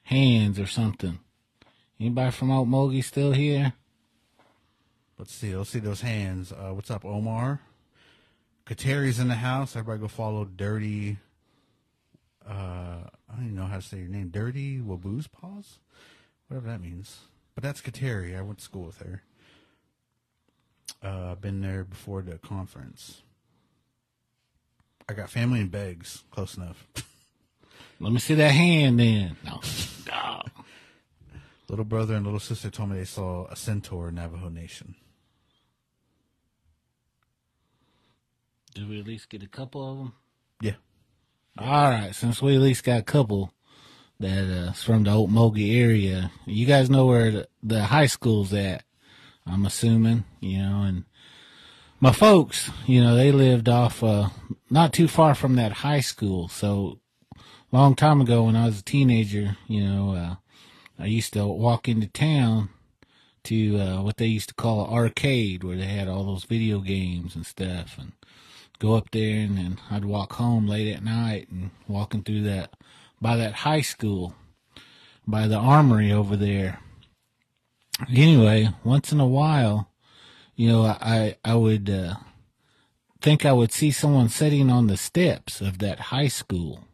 hands or something. Anybody from Okmulgee still here? Let's see those hands. What's up, Omar? Kateri's in the house. Everybody go follow Dirty. I don't even know how to say your name. Dirty Waboo's Paws? Whatever that means. But that's Kateri. I went to school with her. I've been there before the conference. I got family in Beggs. Close enough. Let me see that hand then. No. Little brother and little sister told me they saw a centaur in Navajo Nation. Did we at least get a couple of them? Yeah. All right, since we at least got a couple that's from the Okmulgee area, you guys know where the high school's at, I'm assuming, and my folks, they lived off not too far from that high school. So long time ago when I was a teenager, I used to walk into town to what they used to call an arcade, where they had all those video games and stuff, and go up there, and then I'd walk home late at night and walking through by that high school, by the armory over there. Anyway, once in a while, I would think I would see someone sitting on the steps of that high school,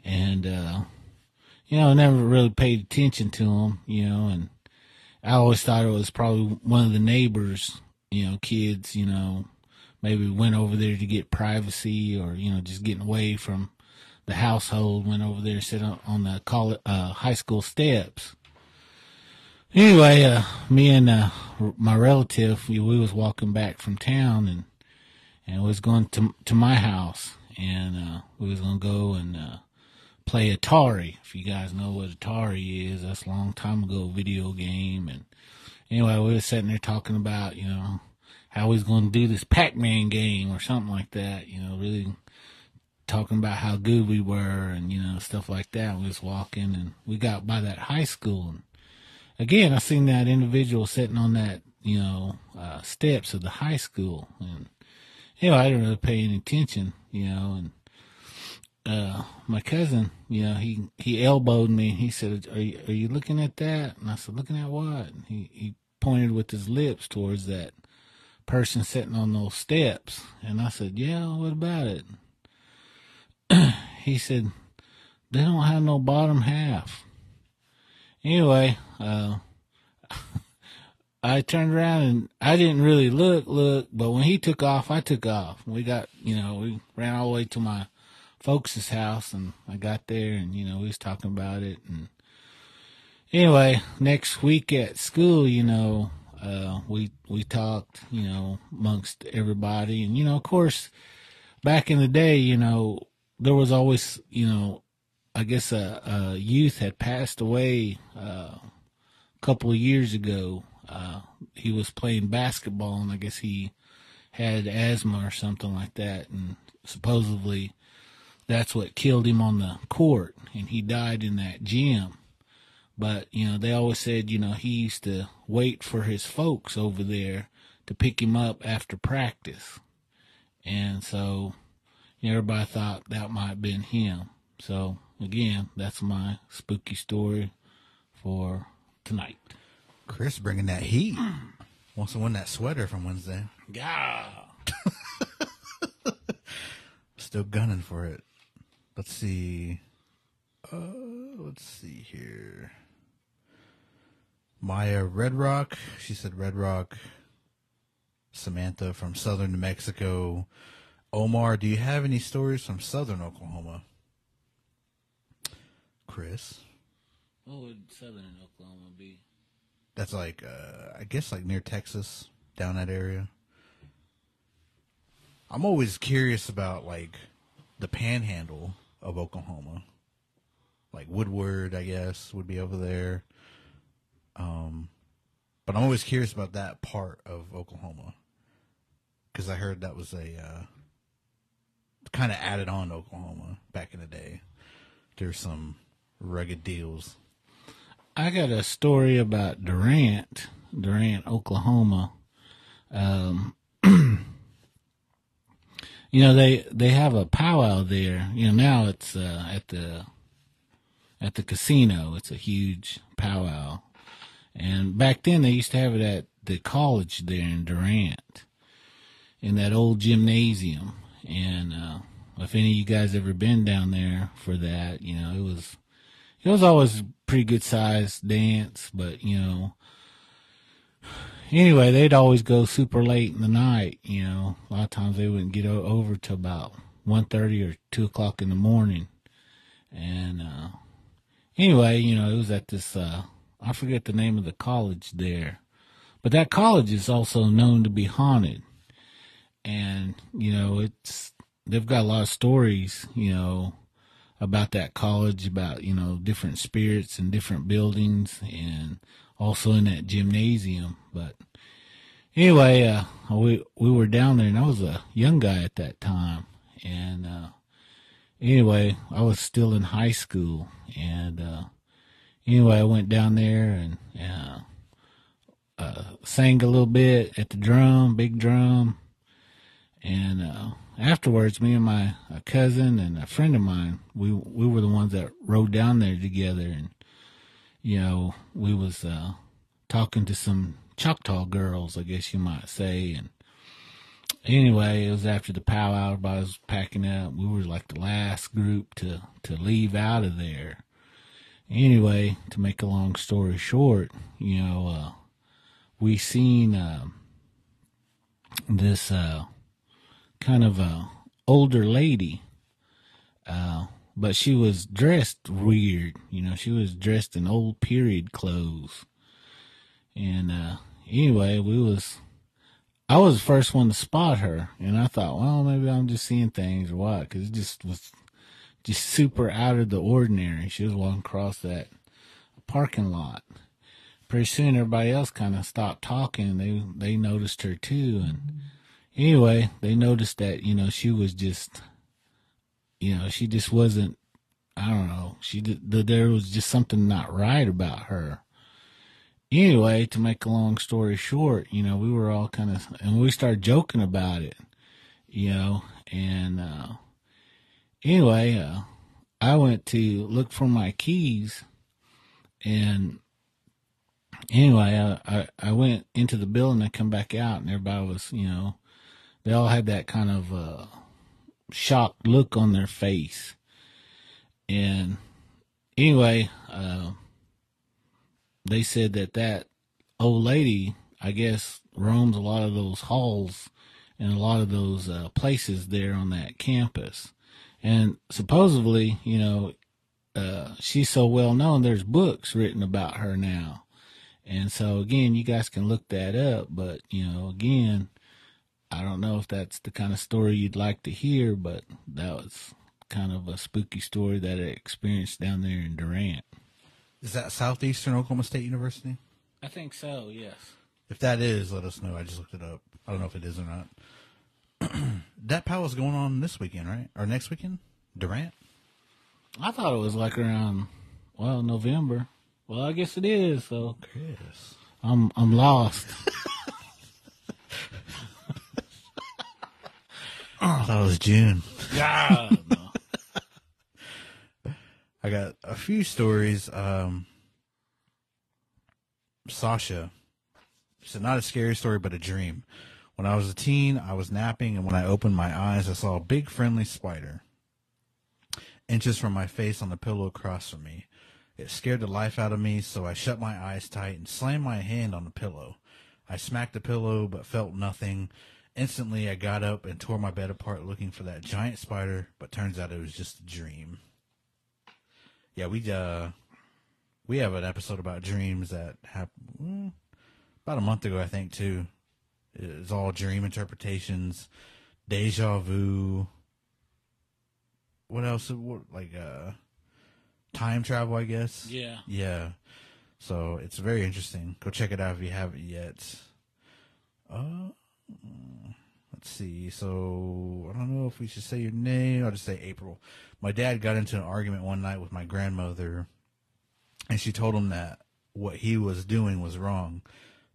and I never really paid attention to them, and I always thought it was probably one of the neighbors, kids, maybe went over there to get privacy, or just getting away from the household, went over there, sit on the high school steps. Anyway, me and my relative, we was walking back from town, and was going to my house, and we was gonna go and play Atari. If you guys know what Atari is, that's a long time ago video game. And anyway, we was sitting there talking about how we was going to do this Pac-Man game or something like that. Really talking about how good we were, and stuff like that. We was walking, and we got by that high school, and again, I seen that individual sitting on that, steps of the high school. And, I didn't really pay any attention, and my cousin, he elbowed me. He said, are you looking at that? And I said, looking at what? And he pointed with his lips towards that person sitting on those steps. And I said, yeah, what about it? He said, they don't have no bottom half. Anyway, I turned around, and I didn't really look, but when he took off, I took off. We got, we ran all the way to my folks' house, and I got there, and, we was talking about it. And anyway, next week at school, we talked, amongst everybody. And, of course, back in the day, there was always, I guess a youth had passed away a couple of years ago. He was playing basketball, and I guess he had asthma or something like that, and supposedly that's what killed him on the court, and he died in that gym. But, they always said, he used to wait for his folks over there to pick him up after practice. And so everybody thought that might have been him. So, again, that's my spooky story for tonight. Chris bringing that heat. Wants to win that sweater from Wednesday. Yeah. Still gunning for it. Let's see. Here. Maya Red Rock. She said Red Rock. Samantha from Southern New Mexico. Omar, do you have any stories from Southern Oklahoma? Chris? What would Southern Oklahoma be? That's like, I guess like near Texas, down that area. I'm always curious about like the panhandle of Oklahoma. Like Woodward, I guess, would be over there. But I'm always curious about that part of Oklahoma. Because I heard that was a kind of added on to Oklahoma back in the day. There's some rugged deals. I got a story about Durant, Oklahoma. They have a powwow there. Now it's at the casino. It's a huge powwow. And back then they used to have it at the college there in Durant, in that old gymnasium. And if any of you guys ever been down there for that, it was always a pretty good sized dance, but anyway, they'd always go super late in the night. A lot of times they wouldn't get over till about 1:30 or 2 o'clock in the morning. And anyway, it was at this I forget the name of the college there, but that college is also known to be haunted. and they've got a lot of stories, about that college, about different spirits and different buildings, and also in that gymnasium. But anyway, we were down there, and I was a young guy at that time, and anyway, I was still in high school, and anyway, I went down there and sang a little bit at the drum, big drum, and afterwards, me and my cousin and a friend of mine, we were the ones that rode down there together, and we was talking to some Choctaw girls, I guess you might say, and anyway, it was after the powwow. Everybody was packing up. We were like the last group to leave out of there. Anyway, to make a long story short, we seen this kind of older lady, but she was dressed weird. She was dressed in old period clothes. And anyway, I was the first one to spot her, and I thought, well, maybe I'm just seeing things or what, because it just was just super out of the ordinary. She was walking across that parking lot. Pretty soon, everybody else kind of stopped talking. They noticed her too, and anyway, they noticed that she was just, she just wasn't. I don't know. There was just something not right about her. Anyway, to make a long story short, we were all and we started joking about it, and anyway, I went to look for my keys, and anyway, I went into the building. I come back out, and everybody was, they all had that kind of shocked look on their face. And anyway, they said that old lady, I guess, roams a lot of those halls and a lot of those places there on that campus. And supposedly, she's so well known, there's books written about her now. And so, again, you guys can look that up. But, again, I don't know if that's the kind of story you'd like to hear, but that was kind of a spooky story that I experienced down there in Durant. Is that Southeastern Oklahoma State University? I think so, yes. If that is, let us know. I just looked it up. I don't know if it is or not. That powwow's going on this weekend, right? Or next weekend? Durant? I thought it was like around, November. Well, I guess it is, so Chris. I'm lost. I thought it was June. Yeah, no. I got a few stories. Sasha. It's not a scary story, but a dream. When I was a teen, I was napping, and when I opened my eyes, I saw a big friendly spider inches from my face on the pillow across from me. It scared the life out of me, so I shut my eyes tight and slammed my hand on the pillow. I smacked the pillow, but felt nothing. Instantly, I got up and tore my bed apart looking for that giant spider, but turns out it was just a dream. Yeah, we have an episode about dreams that happened about a month ago, I think, too. It's all dream interpretations, deja vu. What else? Time travel, I guess. Yeah. Yeah. So it's very interesting. Go check it out if you haven't yet. Let's see. So I don't know if we should say your name. I'll just say April. My dad got into an argument one night with my grandmother, and she told him that what he was doing was wrong,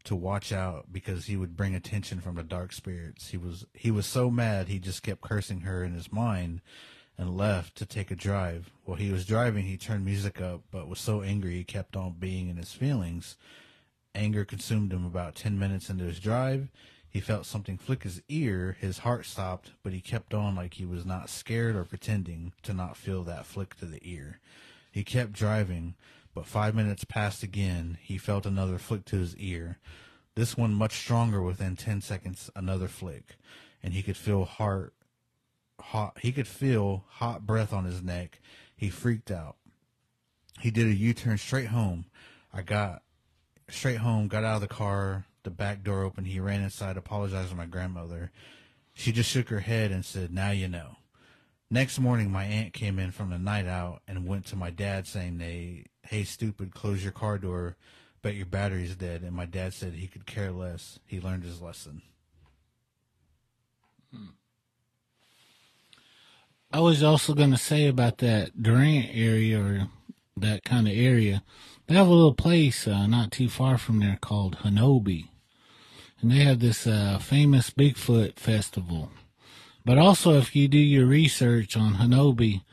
to watch out because he would bring attention from the dark spirits. He was so mad he just kept cursing her in his mind and left to take a drive. While he was driving, he turned music up, but was so angry he kept on being in his feelings. Anger consumed him. About 10 minutes into his drive, he felt something flick his ear. His heart stopped, but he kept on like he was not scared or pretending to not feel that flick to the ear. He kept driving, but 5 minutes passed again. He felt another flick to his ear. This one much stronger. Within 10 seconds, another flick, and he could feel hot breath on his neck. He freaked out. He did a U-turn straight home. Got out of the car, the back door open. He ran inside, apologized to my grandmother. She just shook her head and said, "Now you know." Next morning, my aunt came in from the night out and went to my dad saying, "Hey, stupid, close your car door. Bet your battery's dead." And my dad said he could care less. He learned his lesson. I was also going to say about that Durant area or that kind of area. They have a little place not too far from there called Hanobi. And they have this famous Bigfoot festival. But also, if you do your research on Hanobi,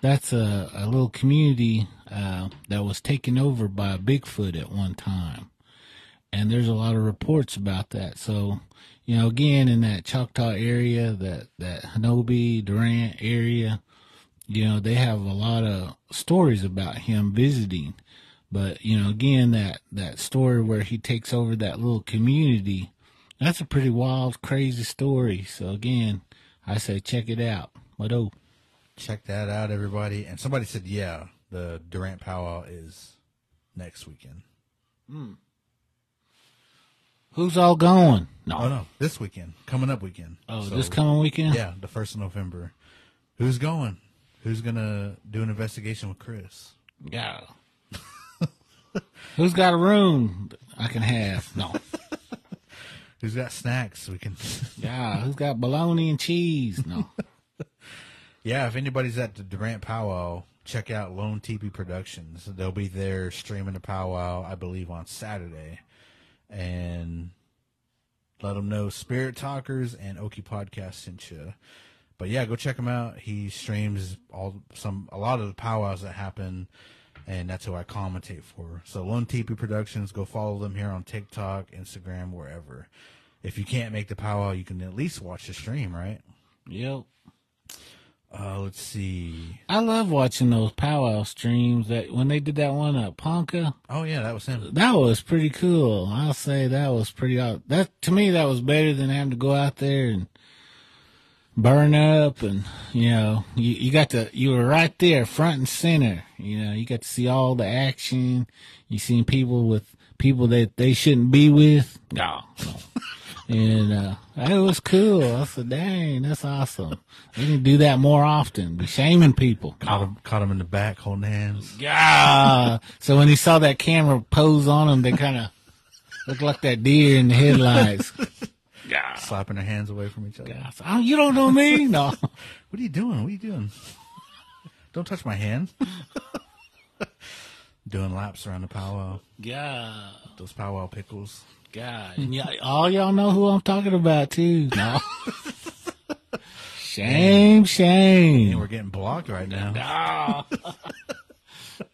that's a little community that was taken over by Bigfoot at one time. And there's a lot of reports about that. So, you know, again, in that Choctaw area, that Hanobi, Durant area, you know, they have a lot of stories about him visiting. But, you know, again, that story where he takes over that little community, that's a pretty wild, crazy story. So, again, I say check it out. Check that out, everybody. And somebody said, yeah, the Durant powwow is next weekend. Who's all going? Oh, no, this weekend. Coming up weekend. Oh, so, this coming weekend? Yeah, the 1st of November. Who's going? Who's going to do an investigation with Chris? Yeah. Who's got a room I can have? No. Who's got snacks we can... Yeah, who's got bologna and cheese? No. Yeah, if anybody's at the Durant powwow, check out Lone Teepee Productions. They'll be there streaming the powwow, I believe, on Saturday. And let them know Spirit Talkers and Okie Podcast sent you. But yeah, go check him out. He streams a lot of the powwows that happen, and that's who I commentate for. So Lone Teepee Productions, go follow them here on TikTok, Instagram, wherever. If you can't make the powwow, you can at least watch the stream, right? Yep. Let's see. I love watching those powwow streams. That when they did that one at Ponca. Oh yeah, that was him. That was pretty cool. I'll say that was pretty. That to me, that was better than having to go out there and burn up. And you know, you were right there, front and center. You know, you got to see all the action. You seen people that they shouldn't be with. No. And it was cool. I said, dang, that's awesome. We can do that more often. Be shaming people. Caught him in the back holding hands. Yeah. So when he saw that camera pose on him, they kind of looked like that deer in the headlights. Yeah. Slapping their hands away from each other. Yeah. So, you don't know me? No. What are you doing? Don't touch my hand. Doing laps around the powwow. Yeah. Those powwow pickles. God. And all y'all know who I'm talking about, too. No. Shame. And we're getting blocked right now. No.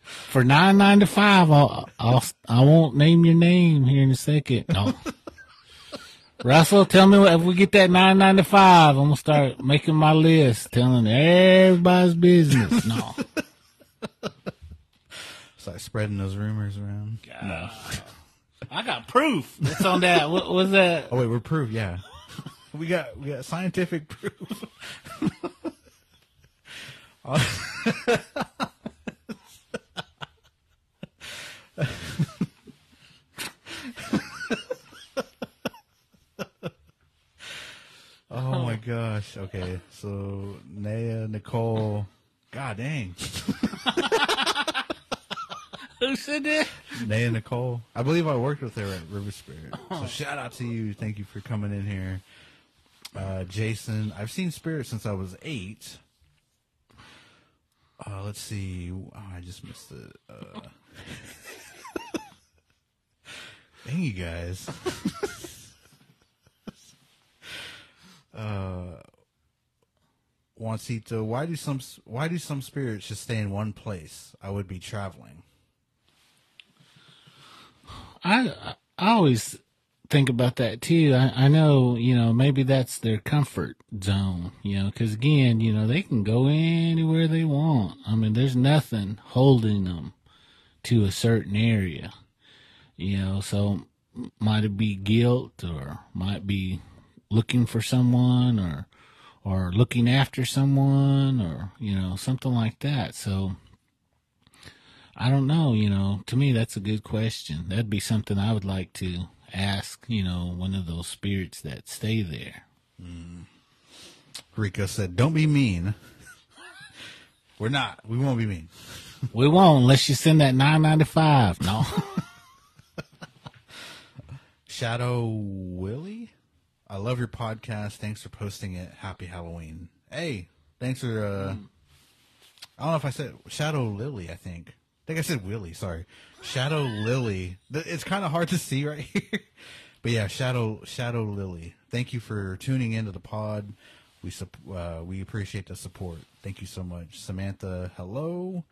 For $9.95, I won't name your name here in a second. No. Russell, tell me if we get that $9.95, I'm going to start making my list, telling everybody's business. No. Start spreading those rumors around. God. No. I got proof. That's on that. What was that? Oh wait, we're proof. Yeah, we got scientific proof. Oh my gosh. Okay, so Naya, Nicole. God dang. Who said that? Naya Nicole. I believe I worked with her at River Spirit. So shout out to you. Thank you for coming in here. Jason. I've seen Spirit since I was 8. Let's see. Oh, I just missed it. Dang you guys. Juancito, why do some spirits just stay in one place? I would be traveling. I always think about that too. I know, maybe that's their comfort zone, because again, they can go anywhere they want. I mean, there's nothing holding them to a certain area, so might it be guilt or might be looking for someone or looking after someone or, something like that. So I don't know, to me, that's a good question. That'd be something I would like to ask, one of those spirits that stay there. Rico said, "Don't be mean." We're not. We won't be mean. We won't unless you send that $9.95. No. Shadow Willie, I love your podcast. Thanks for posting it. Happy Halloween. Hey, thanks for. I don't know if I said Shadow Lily. I think I said Willie. Sorry, Shadow Lily. It's kind of hard to see right here, but yeah, Shadow Lily. Thank you for tuning into the pod. We appreciate the support. Thank you so much, Samantha. Hello.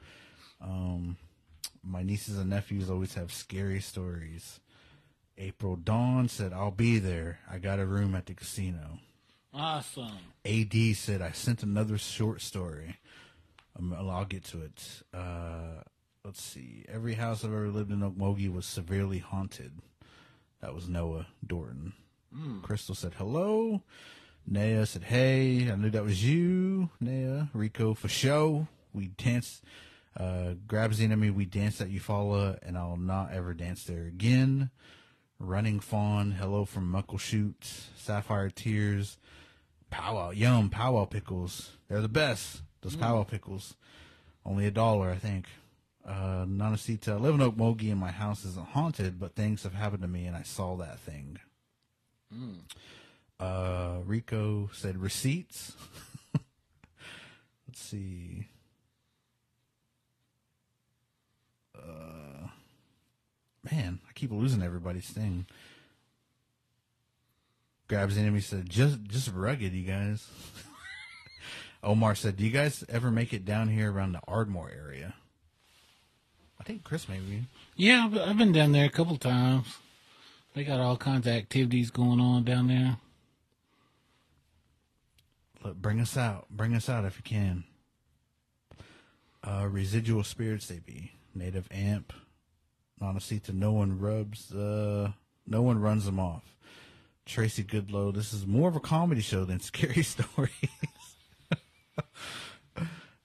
My nieces and nephews always have scary stories. April Dawn said, "I'll be there. I got a room at the casino." Awesome. AD said, "I sent another short story." I'll get to it. Let's see. Every house I've ever lived in Okmulgee was severely haunted. That was Noah Dorton. Crystal said, "Hello." Naya said, "Hey, I knew that was you." Naya, Rico, for show. We danced. Grabs the enemy. We danced at Eufaula, and I'll not ever dance there again. Running Fawn, hello from Muckleshoot. Sapphire Tears. Powwow, yum, powwow pickles. They're the best. Those powwow pickles. Only $1, I think. Nanasita, I live in Okmulgee and my house isn't haunted, but things have happened to me and I saw that thing. Rico said receipts. Let's see. Man, I keep losing everybody's thing. Grabs the enemy said, just rugged, you guys. Omar said, "Do you guys ever make it down here around the Ardmore area?" I think Chris maybe. Yeah, I've been down there a couple times. They got all kinds of activities going on down there. Look, bring us out if you can. Residual spirits they be. Native amp. Nanasita, no one runs them off. Tracy Goodlow, this is more of a comedy show than scary stories.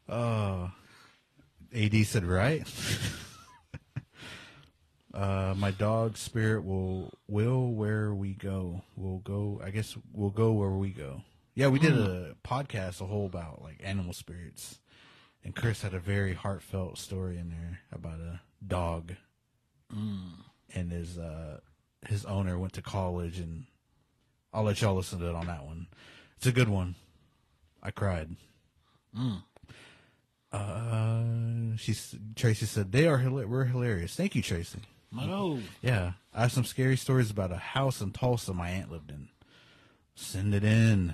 AD said, right? My dog spirit will where we go. We'll go, I guess we'll go where we go. Yeah, we did a podcast, a whole about like animal spirits. And Chris had a very heartfelt story in there about a dog. And his owner went to college, and I'll let y'all listen to it on that one. It's a good one. I cried. Tracy said, we're hilarious. Thank you, Tracy. Oh. Yeah, I have some scary stories about a house in Tulsa my aunt lived in. Send it in.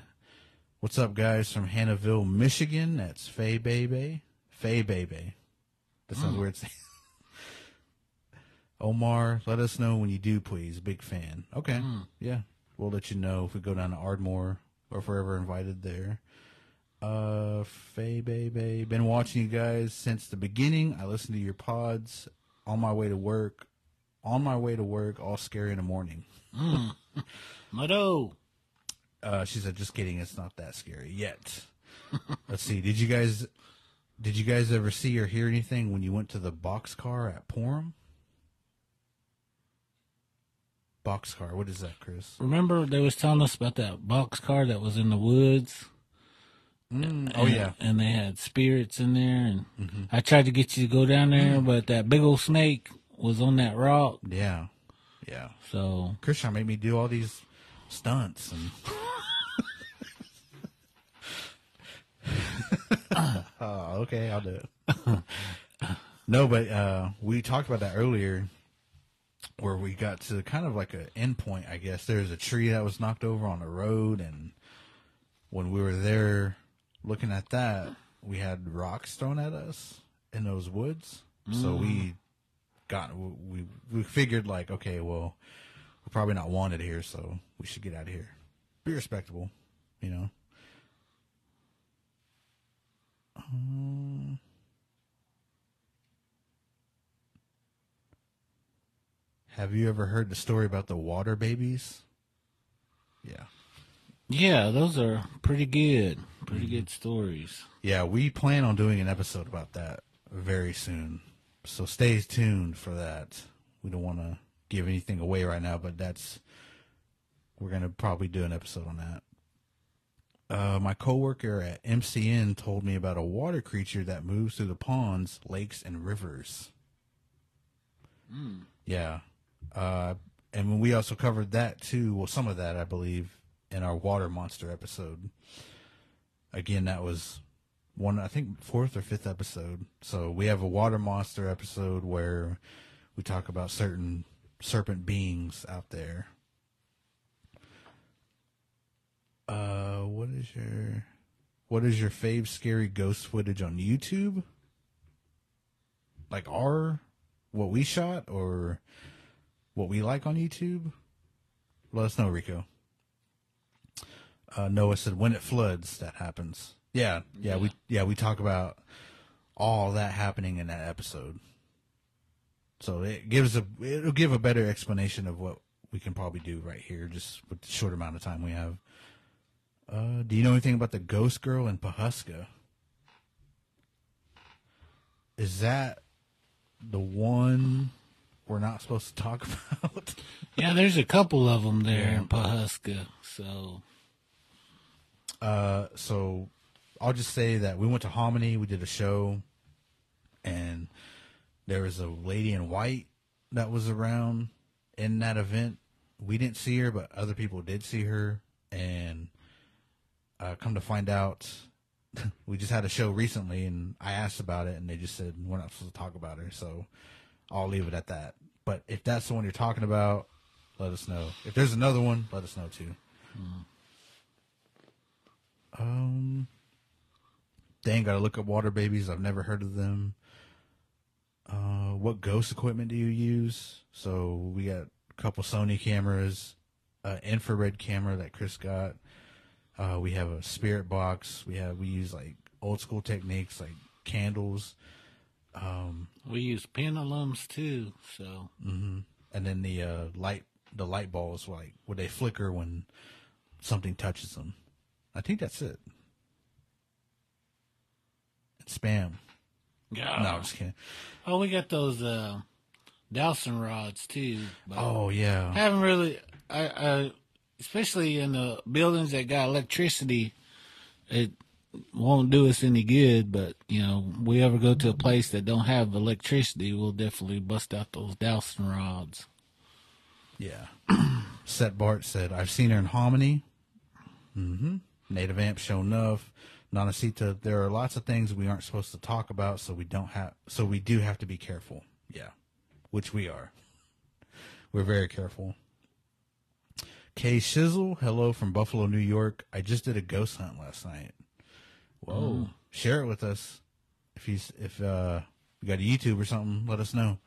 What's up, guys, from Hannahville, Michigan? That's Faye Bebe. Faye Bebe. That sounds weird. Omar, let us know when you do, please. Big fan. Okay. Yeah. We'll let you know if we go down to Ardmore or if we're ever invited there. Faye Bebe. Been watching you guys since the beginning. I listen to your pods on my way to work. All scary in the morning. Mado. She said, just kidding. It's not that scary yet. Let's see. Did you guys ever see or hear anything when you went to the boxcar at Porham? Boxcar. What is that, Chris? Remember they was telling us about that boxcar that was in the woods? Oh, yeah. And they had spirits in there. And I tried to get you to go down there, but that big old snake was on that rock. Yeah. Yeah. So Chris trying to make me do all these stunts. And oh, okay, I'll do it. No, but we talked about that earlier, where we got to kind of like an end point, I guess. There's a tree that was knocked over on the road, and when we were there looking at that, we had rocks thrown at us in those woods. So we figured like, okay, well, we're probably not wanted here, so we should get out of here. Be respectable, you know. Have you ever heard the story about the water babies? Yeah. yeah, those are pretty good. Pretty good stories. Yeah, we plan on doing an episode about that very soon. So stay tuned for that. We don't want to give anything away right now, but we're going to probably do an episode on that. My coworker at MCN told me about a water creature that moves through the ponds, lakes, and rivers. Yeah. And when we also covered that too, well, some of that, I believe, in our water monster episode. Again, that was I think, fourth or fifth episode. So we have a water monster episode where we talk about certain serpent beings out there. What is your fave scary ghost footage on YouTube? Like what we shot or what we like on YouTube? Let us know, Rico. Noah said when it floods, that happens. Yeah. We talk about all that happening in that episode. So it'll give a better explanation of what we can probably do right here, just with the short amount of time we have. Do you know anything about the ghost girl in Pawhuska? Is that the one we're not supposed to talk about? Yeah, there's a couple of them there in Pawhuska. So I'll just say that we went to Hominy, we did a show, and there was a lady in white that was around in that event. We didn't see her, but other people did see her, and come to find out, we just had a show recently, and I asked about it, and they just said we're not supposed to talk about her, so I'll leave it at that. But if that's the one you're talking about, let us know. If there's another one, let us know too. Dang, gotta look up water babies. I've never heard of them. What ghost equipment do you use? So we got a couple Sony cameras, infrared camera that Chris got. We have a spirit box. We use like old school techniques like candles. We use pendulums too. So. Mm-hmm. And then the light balls, like would they flicker when something touches them? I think that's it. It's spam. Yeah. No, I'm just kidding. Oh, we got those dowsing rods too. Oh yeah. Haven't really. I especially in the buildings that got electricity, it won't do us any good. But we ever go to a place that don't have electricity, we'll definitely bust out those dowsing rods. Yeah. Set Bart said, "I've seen her in Hominy." Mm-hmm. Native Amp, show enough. Nanacita, there are lots of things we aren't supposed to talk about, so we do have to be careful. Yeah, which we are. We're very careful. Kay Shizzle, hello from Buffalo, New York. I just did a ghost hunt last night. Whoa! Share it with us. If you got a YouTube or something, let us know.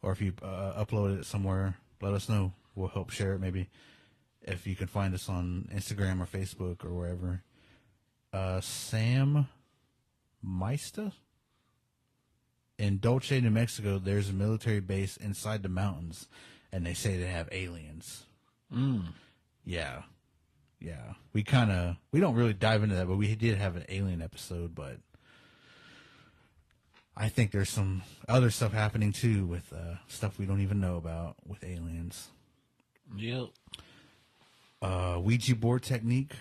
Or if you upload it somewhere, let us know. We'll help share it maybe. If you can find us on Instagram or Facebook or wherever. Sam Maista? In Dulce, New Mexico, there's a military base inside the mountains, and they say they have aliens. Yeah. Yeah. We don't really dive into that, but we did have an alien episode, but I think there's some other stuff happening too with stuff we don't even know about with aliens. Yep. Ouija board technique.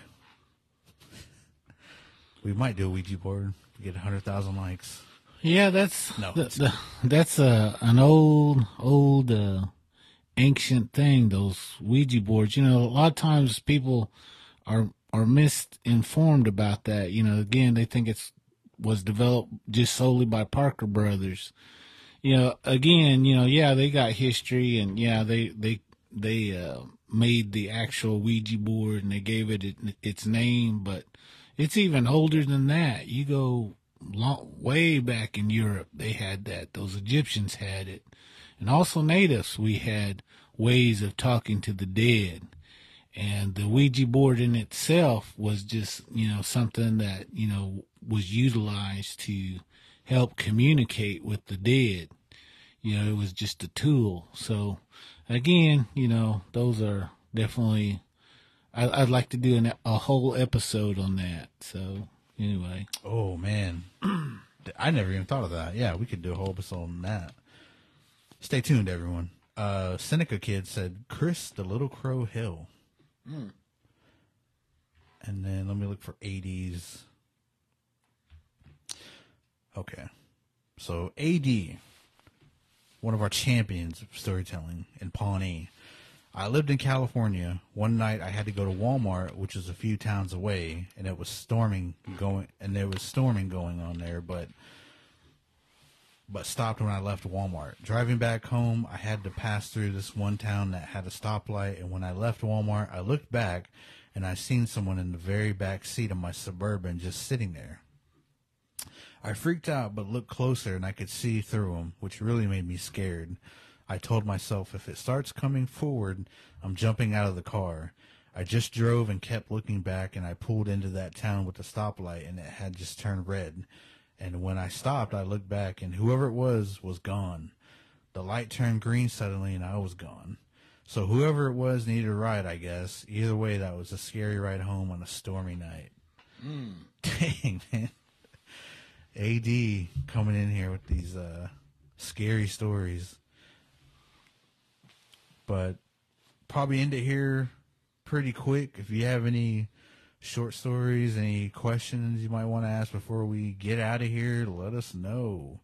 We might do a Ouija board. We get 100,000 likes. Yeah, that's an old ancient thing. Those Ouija boards. A lot of times people are misinformed about that. Again, they think was developed just solely by Parker Brothers. Again, yeah, they got history, and yeah, they made the actual Ouija board and they gave it its name, but it's even older than that. You go way back in Europe, they had that. Those Egyptians had it. And also natives, we had ways of talking to the dead. And the Ouija board in itself was just, something that, was utilized to help communicate with the dead. It was just a tool. So again, those are definitely, I'd like to do a whole episode on that. So anyway. Oh man. I never even thought of that. Yeah, we could do a whole episode on that. Stay tuned, everyone. Seneca Kid said, Chris the Little Crow Hill. And then let me look for 80s. Okay. So AD, one of our champions of storytelling in Pawnee. I lived in California. One night I had to go to Walmart, which is a few towns away, and it was storming going on there, but stopped when I left Walmart. Driving back home, I had to pass through this one town that had a stoplight, and when I left Walmart, I looked back, and I seen someone in the very back seat of my Suburban just sitting there. I freaked out, but looked closer, and I could see through him, which really made me scared. I told myself, if it starts coming forward, I'm jumping out of the car. I just drove and kept looking back, and I pulled into that town with the stoplight, and it had just turned red. And when I stopped, I looked back, and whoever it was gone. The light turned green suddenly, and I was gone. So whoever it was needed a ride, I guess. Either way, that was a scary ride home on a stormy night. Dang, man. AD coming in here with these scary stories. But probably end it here pretty quick. If you have any short stories, any questions you might want to ask before we get out of here, let us know.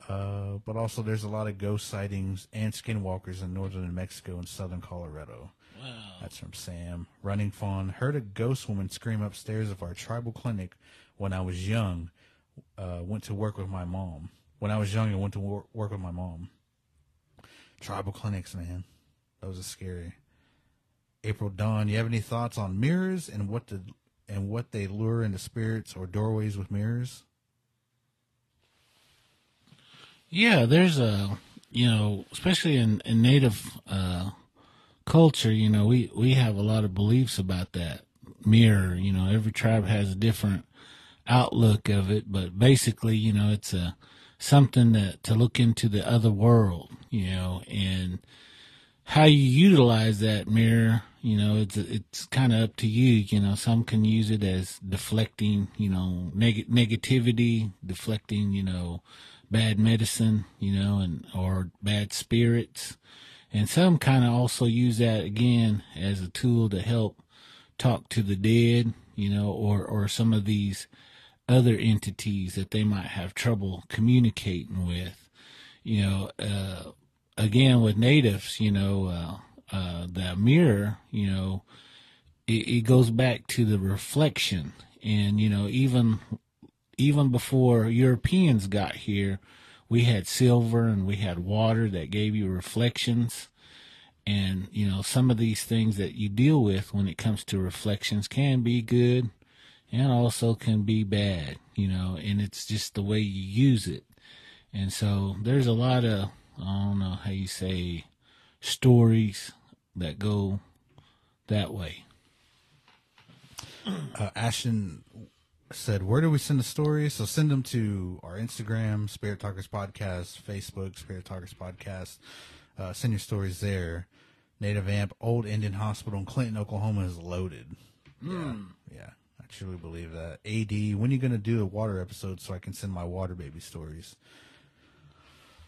But also there's a lot of ghost sightings and skinwalkers in northern New Mexico and southern Colorado. Wow. That's from Sam. Running Fawn. Heard a ghost woman scream upstairs of our tribal clinic when I was young. Went to work with my mom. When I was young, I went to work with my mom. Tribal clinics, man. Those are scary. April Dawn, you have any thoughts on mirrors and what they lure into spirits or doorways with mirrors? Yeah, there's especially in Native culture, we have a lot of beliefs about that mirror. Every tribe has a different outlook of it, but basically, it's something to look into the other world, and how you utilize that mirror, it's kind of up to you. Some can use it as deflecting, negativity, deflecting, bad medicine, or bad spirits. And some kind of also use that again as a tool to help talk to the dead, or some of these other entities that they might have trouble communicating with. Again, with natives, the mirror, it goes back to the reflection. And, even before Europeans got here, we had silver and we had water that gave you reflections. And, some of these things that you deal with when it comes to reflections can be good and also can be bad, and it's just the way you use it. And so there's a lot of, I don't know how you say, stories that go that way. Ashton said, where do we send the stories? So send them to our Instagram, Spirit Talkers Podcast, Facebook, Spirit Talkers Podcast. Send your stories there. Native Amp, Old Indian Hospital in Clinton, Oklahoma is loaded. Yeah. I truly believe that. AD, when are you going to do a water episode so I can send my water baby stories?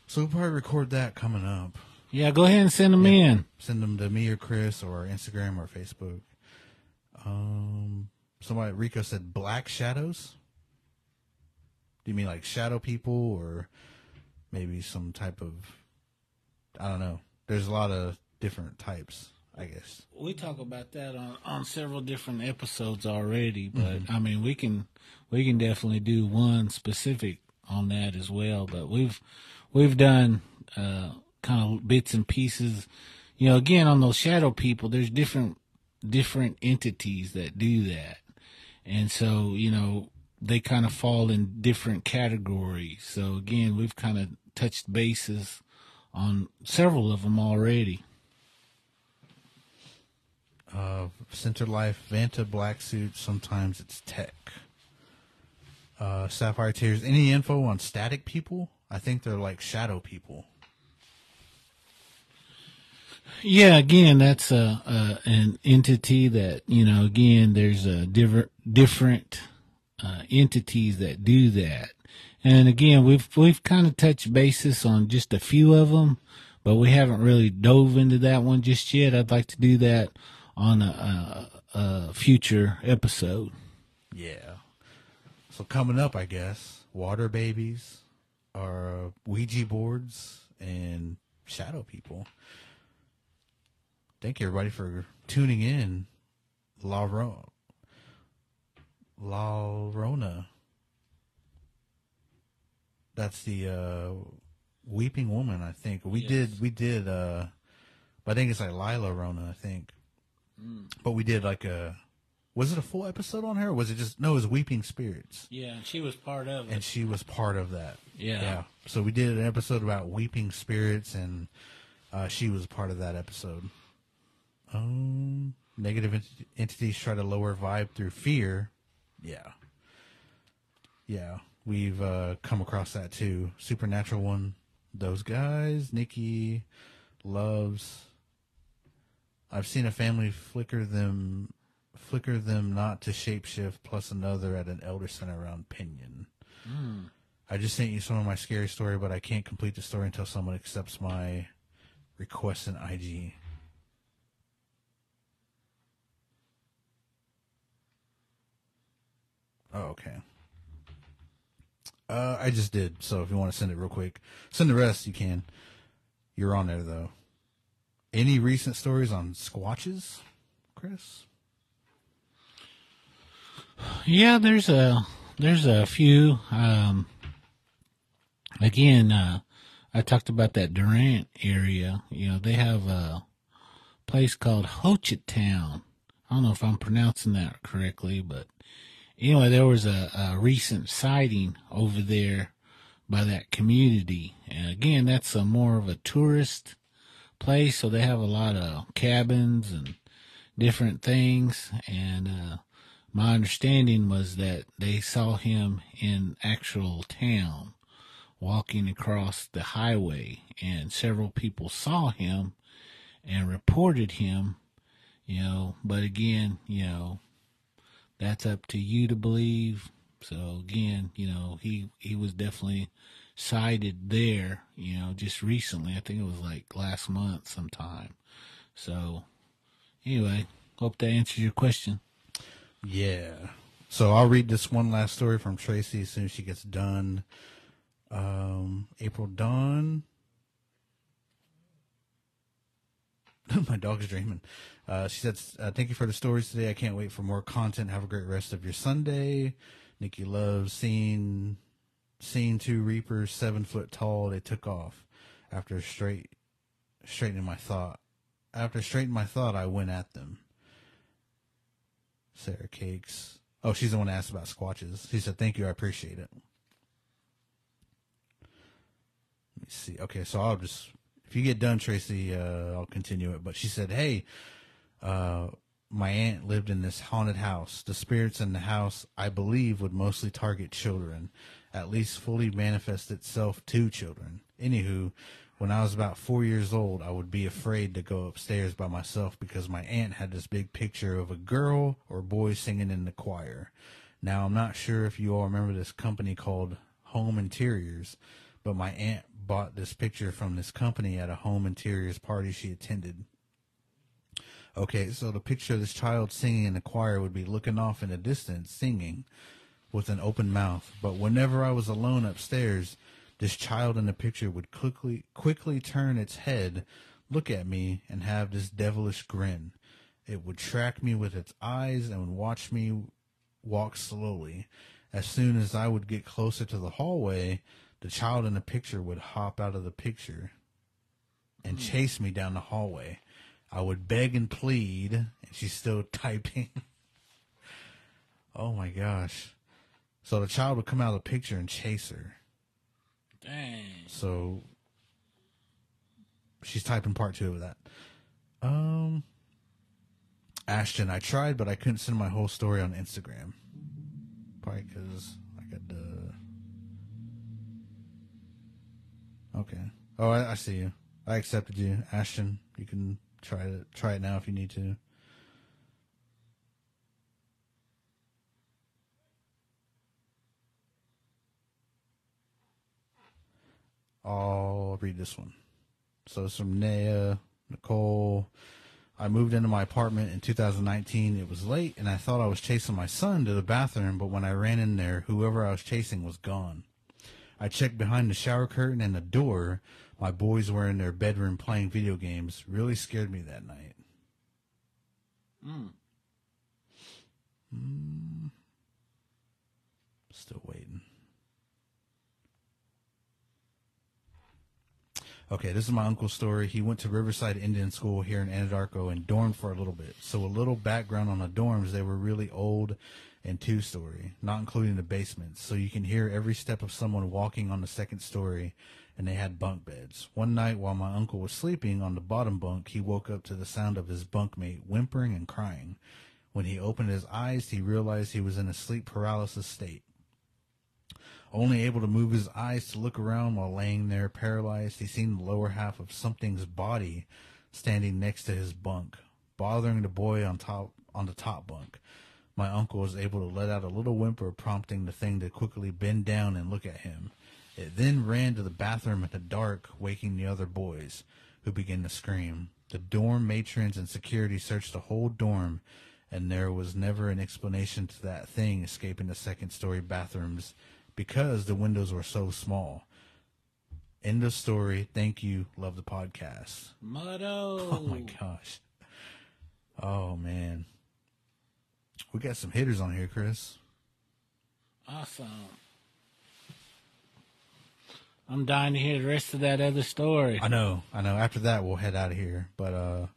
So we'll probably record that coming up. Yeah, go ahead and send them in. Send them to me or Chris or Instagram or Facebook. Rico said black shadows. Do you mean like shadow people or maybe some type of, I don't know. There's a lot of different types, I guess. We talk about that on several different episodes already, but I mean, we can definitely do one specific on that as well. But we've done kind of bits and pieces. Again, on those shadow people, there's different entities that do that, and so they kind of fall in different categories. So again, we've kind of touched bases on several of them already. Center Life, Vanta Black Suit, sometimes it's tech. Sapphire Tears, any info on static people? I think they're like shadow people. Yeah, again, that's an entity that, again, there's different entities that do that. And again, we've kind of touched basis on just a few of them, but we haven't really dove into that one just yet. I'd like to do that on a future episode. Yeah. So coming up, I guess, water babies are Ouija boards and shadow people. Thank you, everybody, for tuning in. La Rona. That's the weeping woman, I think. We Yes. did, I think it's like Lila Rona, I think. But we did like was it a full episode on her? Or was it just, no, it was Weeping Spirits. Yeah, and she was part of And it. she was part of that. Yeah. So we did an episode about weeping spirits, and she was part of that episode. Negative entities try to lower vibe through fear. Yeah. Yeah. We've come across that too. Supernatural one. Those guys. Nikki loves. I've seen a family flicker them not to shapeshift plus another at an elder center around Pinion. I just sent you some of my scary story, but I can't complete the story until someone accepts my request in IG. Oh, okay. I just did, so if you want to send it real quick, send the rest, you can. You're on there, though. Any recent stories on squatches, Chris? Yeah, there's a few. Again, I talked about that Durant area. You know, they have a place called Hochet Town. I don't know if I'm pronouncing that correctly, but anyway, there was a recent sighting over there by that community. And again, that's a more of a tourist place, so they have a lot of cabins and different things. And my understanding was that they saw him in actual town walking across the highway, and several people saw him and reported him, you know, but again, you know, that's up to you to believe. So again, you know, he was definitely sighted there, you know, just recently. I think it was like last month sometime. So anyway, hope that answers your question. Yeah. So I'll read this one last story from Tracy as soon as she gets done. April Dawn. My dog's dreaming. She said, thank you for the stories today. I can't wait for more content. Have a great rest of your Sunday. Nikki loves seeing two reapers 7 foot tall. They took off after straightening my thought. After straightening my thought, I went at them. Sarah Cakes. Oh, she's the one that asked about squatches. She said, thank you. I appreciate it. Let me see. Okay, so I'll just, if you get done, Tracy, I'll continue it. But she said, hey, my aunt lived in this haunted house. The spirits in the house, I believe, would mostly target children, at least fully manifest itself to children. Anywho, when I was about 4 years old, I would be afraid to go upstairs by myself because my aunt had this big picture of a girl or boy singing in the choir. Now, I'm not sure if you all remember this company called Home Interiors, but my aunt bought this picture from this company at a home interiors party she attended. Okay, so the picture of this child singing in the choir would be looking off in the distance, singing with an open mouth. But whenever I was alone upstairs, this child in the picture would quickly turn its head, look at me, and have this devilish grin. It would track me with its eyes and would watch me walk slowly. As soon as I would get closer to the hallway, the child in the picture would hop out of the picture and chase me down the hallway. I would beg and plead, and she's still typing. Oh my gosh. So the child would come out of the picture and chase her. Dang. So she's typing part 2 of that. Ashton, I tried, but I couldn't send my whole story on Instagram. Probably because I got the... Okay. Oh, I see you. I accepted you. Ashton, you can try it now if you need to. I'll read this one. So it's from Naya, Nicole. I moved into my apartment in 2019. It was late, and I thought I was chasing my son to the bathroom, but when I ran in there, whoever I was chasing was gone. I checked behind the shower curtain and the door. My boys were in their bedroom playing video games. Really scared me that night. Still waiting. Okay, this is my uncle's story. He went to Riverside Indian School here in Anadarko and dormed for a little bit. So a little background on the dorms, they were really old and two-story, not including the basements. So you can hear every step of someone walking on the second story, and they had bunk beds. One night while my uncle was sleeping on the bottom bunk, he woke up to the sound of his bunkmate whimpering and crying. When he opened his eyes, he realized he was in a sleep paralysis state. Only able to move his eyes to look around while laying there paralyzed, he seen the lower half of something's body standing next to his bunk, bothering the boy on the top bunk. My uncle was able to let out a little whimper, prompting the thing to quickly bend down and look at him. It then ran to the bathroom in the dark, waking the other boys, who began to scream. The dorm matrons and security searched the whole dorm, and there was never an explanation to that thing escaping the second-story bathrooms, because the windows were so small. End of story. Thank you. Love the podcast. Motto. Oh my gosh. Oh man. We got some hitters on here, Chris. Awesome. I'm dying to hear the rest of that other story. I know. After that, we'll head out of here. But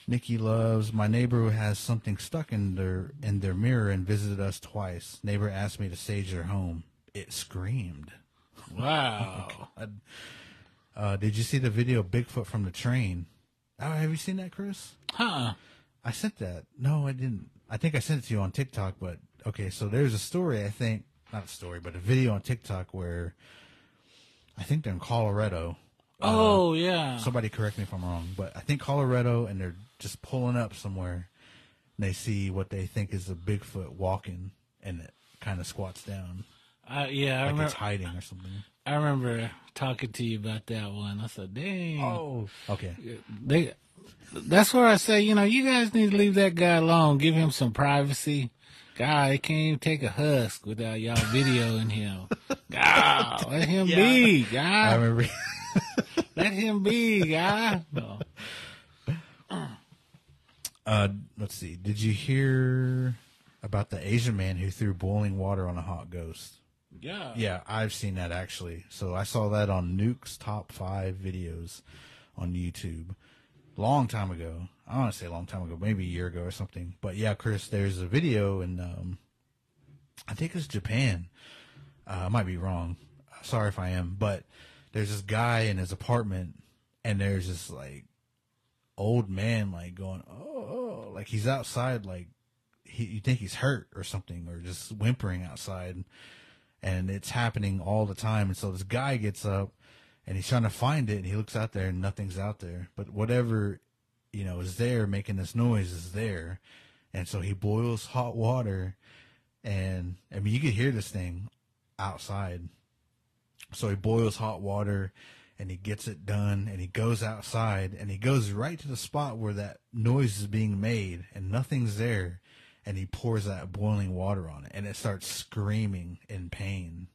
Nikki loves, my neighbor has something stuck in their mirror and visited us twice. Neighbor asked me to sage their home. It screamed. Wow. Oh my God. Did you see the video of Bigfoot from the train? Oh, have you seen that, Chris? Huh. I sent that. No, I didn't. I think I sent it to you on TikTok, but okay, so there's a story, I think, not a story, but a video on TikTok where I think they're in Colorado. Oh, yeah. Somebody correct me if I'm wrong, but I think Colorado, and they're just pulling up somewhere, and they see what they think is a Bigfoot walking, and it kind of squats down. I Like remember. it's hiding or something. I remember talking to you about that one. I said, "Dang." Oh, okay. That's where I say, you guys need to leave that guy alone. Give him some privacy. God, he can't even take a husk without y'all videoing him. God, let him be, I God. remember. Let him be, God. No. Let's see. Did you hear about the Asian man who threw boiling water on a hot ghost? Yeah. Yeah, I've seen that actually. So I saw that on Nuke's top 5 videos on YouTube. Long time ago. I want to say a long time ago, maybe a year ago or something. But yeah, Chris, there's a video in, I think it's Japan. I might be wrong. Sorry if I am. But there's this guy in his apartment, and there's this like old man like going, oh, like he's outside, like you think he's hurt or something, or just whimpering outside. And it's happening all the time. And so this guy gets up and he's trying to find it, and he looks out there and nothing's out there. But whatever, is there making this noise is there. And so he boils hot water, and I mean, you could hear this thing outside. So he boils hot water and he gets it done, and he goes outside and he goes right to the spot where that noise is being made and nothing's there. And he pours that boiling water on it, and it starts screaming in pain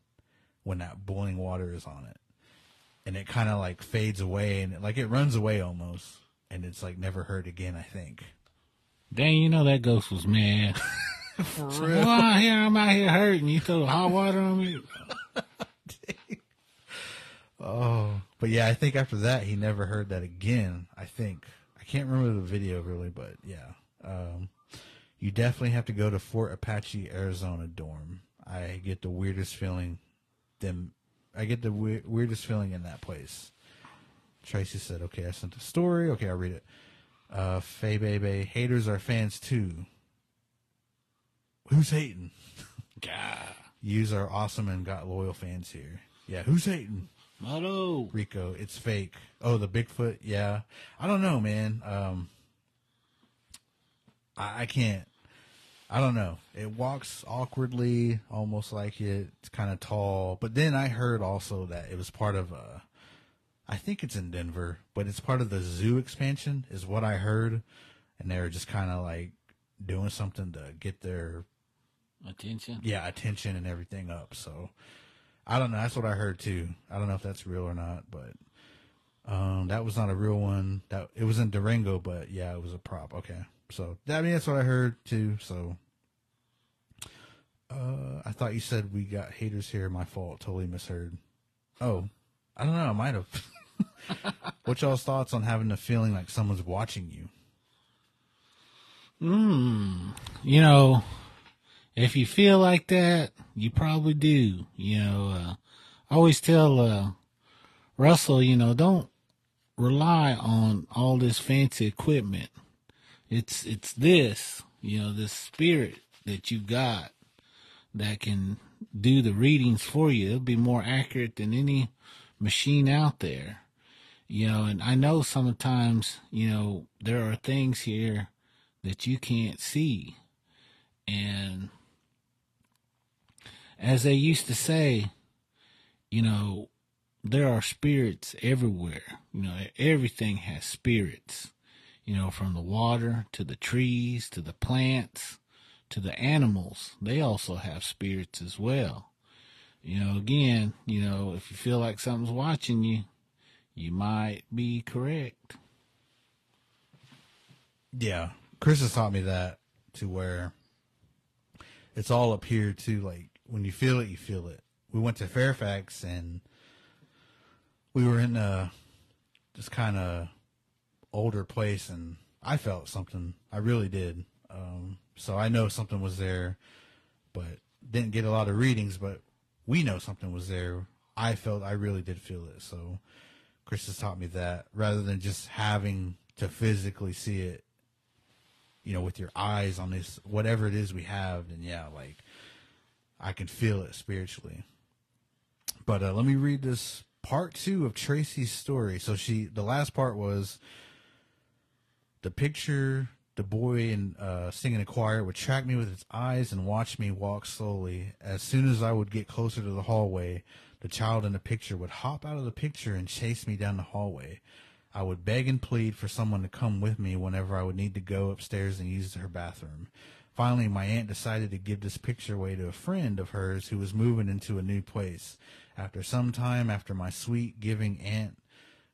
when that boiling water is on it. And it kind of like fades away, and it runs away almost, and it's like never heard again, I think. Dang, that ghost was mad. For So, real. I'm out here hurting. You throw hot water on me. Oh, but yeah, I think after that he never heard that again. I think I can't remember the video really, but yeah. You definitely have to go to Fort Apache, Arizona dorm. I get the weirdest feeling. Weirdest feeling in that place. Tracy said, "Okay, I sent a story. Okay, I'll read it." Faye Bebe, haters are fans too. Who's hating? God. Yous are awesome and got loyal fans here. Yeah, who's hating? Motto. Rico, it's fake. Oh, the Bigfoot. Yeah, I don't know, man. I can't. I don't know. It walks awkwardly, almost like it's kind of tall. But then I heard also that it was part of I think it's in Denver, but it's part of the zoo expansion, is what I heard. And they're just kind of like doing something to get their Attention. attention and everything up. So I don't know. That's what I heard too. I don't know if that's real or not, but that was not a real one. That it was in Durango, but yeah, it was a prop. Okay, so I mean that's what I heard too. So I thought you said we got haters here. My fault. Totally misheard. Oh, I don't know. I might have. What y'all's thoughts on having the feeling like someone's watching you? You know, if you feel like that, you probably do. You know, I always tell Russell, you know, don't rely on all this fancy equipment. It's this, you know, this spirit that you got that can do the readings for you. It'll be more accurate than any machine out there. You know, and I know sometimes, you know, there are things here that you can't see. And as they used to say, you know, there are spirits everywhere. You know, everything has spirits, you know, from the water to the trees to the plants to the animals. They also have spirits as well. You know, again, you know, if you feel like something's watching you, you might be correct. Yeah, Chris has taught me that, to where it's all up here too. Like when you feel it, you feel it. We went to Fairfax and we were in a just kind of older place, and I felt something. I really did. So I know something was there, but didn't get a lot of readings. But we know something was there. I really did feel it. So Chris has taught me that, rather than just having to physically see it, you know, with your eyes on this, whatever it is we have, then yeah, like I can feel it spiritually. But let me read this part 2 of Tracy's story. So the last part was the picture, the boy in singing a choir would track me with its eyes and watch me walk slowly. As soon as I would get closer to the hallway, the child in the picture would hop out of the picture and chase me down the hallway. I would beg and plead for someone to come with me whenever I would need to go upstairs and use her bathroom. Finally, my aunt decided to give this picture away to a friend of hers who was moving into a new place. After some time, after my sweet, giving aunt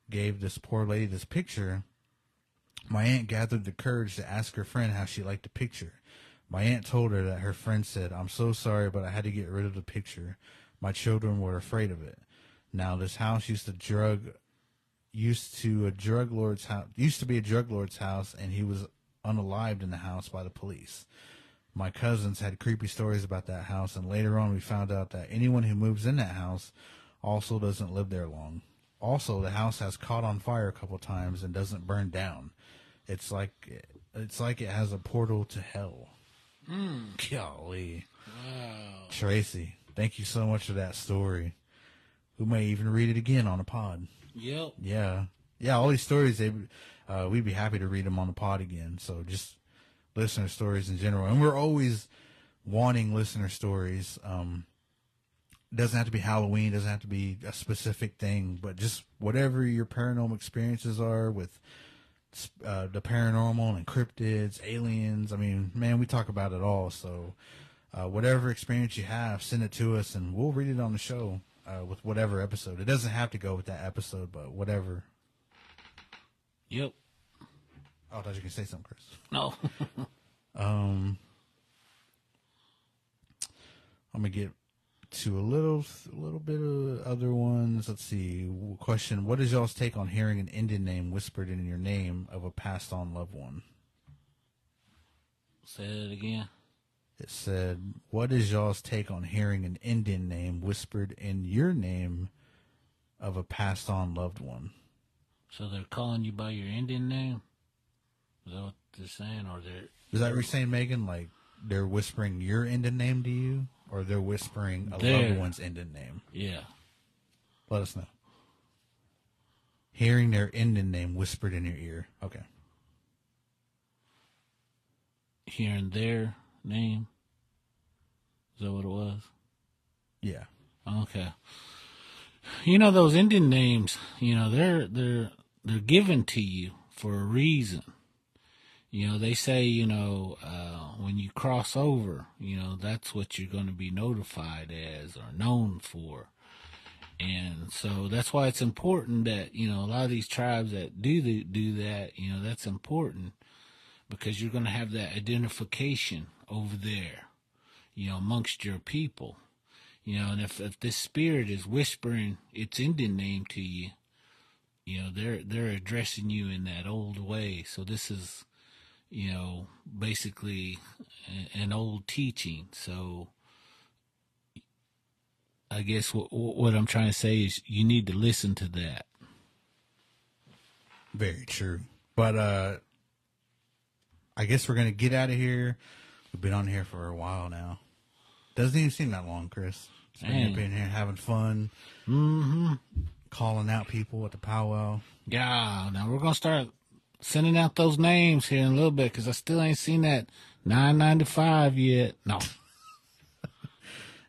gave this poor lady this picture, my aunt gathered the courage to ask her friend how she liked the picture. My aunt told her that her friend said, "I'm so sorry, but I had to get rid of the picture. My children were afraid of it." Now, this house used to be a drug lord's house, and he was unalived in the house by the police. My cousins had creepy stories about that house, and later on we found out that anyone who moves in that house also doesn't live there long. Also, the house has caught on fire a couple times and doesn't burn down. It's like it has a portal to hell. Golly. Wow. Tracy, thank you so much for that story. We may even read it again on a pod. Yep. Yeah. All these stories, we'd be happy to read them on the pod again. So just listener stories in general. And we're always wanting listener stories. Doesn't have to be Halloween, doesn't have to be a specific thing, but just whatever your paranormal experiences are with the paranormal and cryptids, aliens. I mean, man, we talk about it all. So whatever experience you have, send it to us and we'll read it on the show with whatever episode. It doesn't have to go with that episode, but whatever. Yep. Oh, I thought you were going to say something, Chris. No. I'm going to get to a little bit of other ones. Let's see. Question: what is y'all's take on hearing an Indian name whispered in your name of a passed on loved one? Say it again. It said, what is y'all's take on hearing an Indian name whispered in your name of a passed on loved one? So they're calling you by your Indian name? Is that what they're saying? Or they're... Is that what you're saying, Megan? Like, they're whispering your Indian name to you? Or they're whispering a loved one's Indian name? Yeah. Let us know. Hearing their Indian name whispered in your ear. Okay. Hearing their name? Is that what it was? Yeah. Okay. You know, those Indian names, you know, they're given to you for a reason. You know, they say, you know, when you cross over, you know, that's what you're going to be notified as or known for. And so that's why it's important that, you know, a lot of these tribes that do that, you know, that's important because you're going to have that identification over there, you know, amongst your people. You know, and if this spirit is whispering its Indian name to you, you know, they're addressing you in that old way. So this is, you know, basically an old teaching. So I guess what I'm trying to say is you need to listen to that. Very true. But I guess we're gonna get out of here. We've been on here for a while now. Doesn't even seem that long, Chris. Just been here having fun. Mm-hmm. Calling out people at the powwow. Yeah, now we're going to start sending out those names here in a little bit because I still ain't seen that 995 yet. No.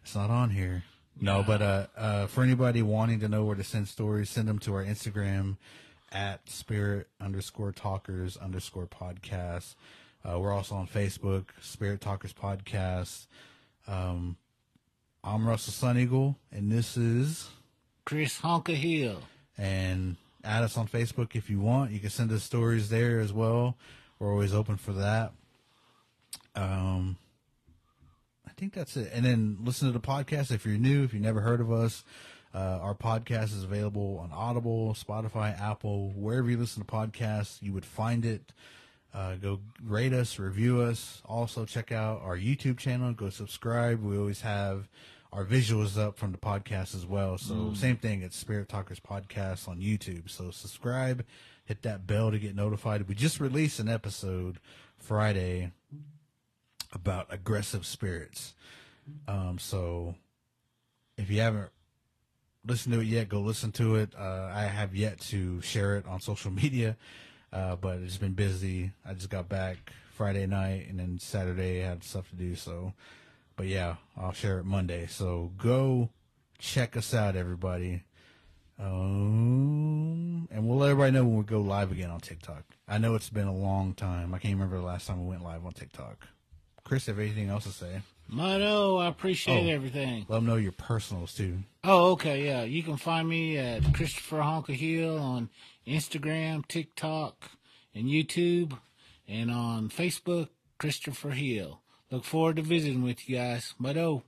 It's not on here. No, but for anybody wanting to know where to send stories, send them to our Instagram at spirit_talkers_podcast. We're also on Facebook, Spirit Talkers Podcast. I'm Russell Sun Eagle, and this is Chris Honka Hill. And add us on Facebook if you want. You can send us stories there as well. We're always open for that. I think that's it. And then listen to the podcast if you're new, if you never heard of us. Our podcast is available on Audible, Spotify, Apple, wherever you listen to podcasts, you would find it. Go rate us, review us. Also check out our YouTube channel. Go subscribe. We always have our visuals up from the podcast as well. So same thing. It's Spirit Talkers Podcast on YouTube. So subscribe, hit that bell to get notified. We just released an episode Friday about aggressive spirits. So if you haven't listened to it yet, go listen to it. I have yet to share it on social media, but it's been busy. I just got back Friday night, and then Saturday I had stuff to do. So, but yeah, I'll share it Monday. So go check us out, everybody. And we'll let everybody know when we go live again on TikTok. I know it's been a long time. I can't remember the last time we went live on TikTok. Chris, have anything else to say? No, I appreciate everything. Let them know your personals, too. Oh, okay, yeah. You can find me at Christopher Honka Hill on Instagram, TikTok, and YouTube, and on Facebook, Christopher Hill. Look forward to visiting with you guys. Bye-do.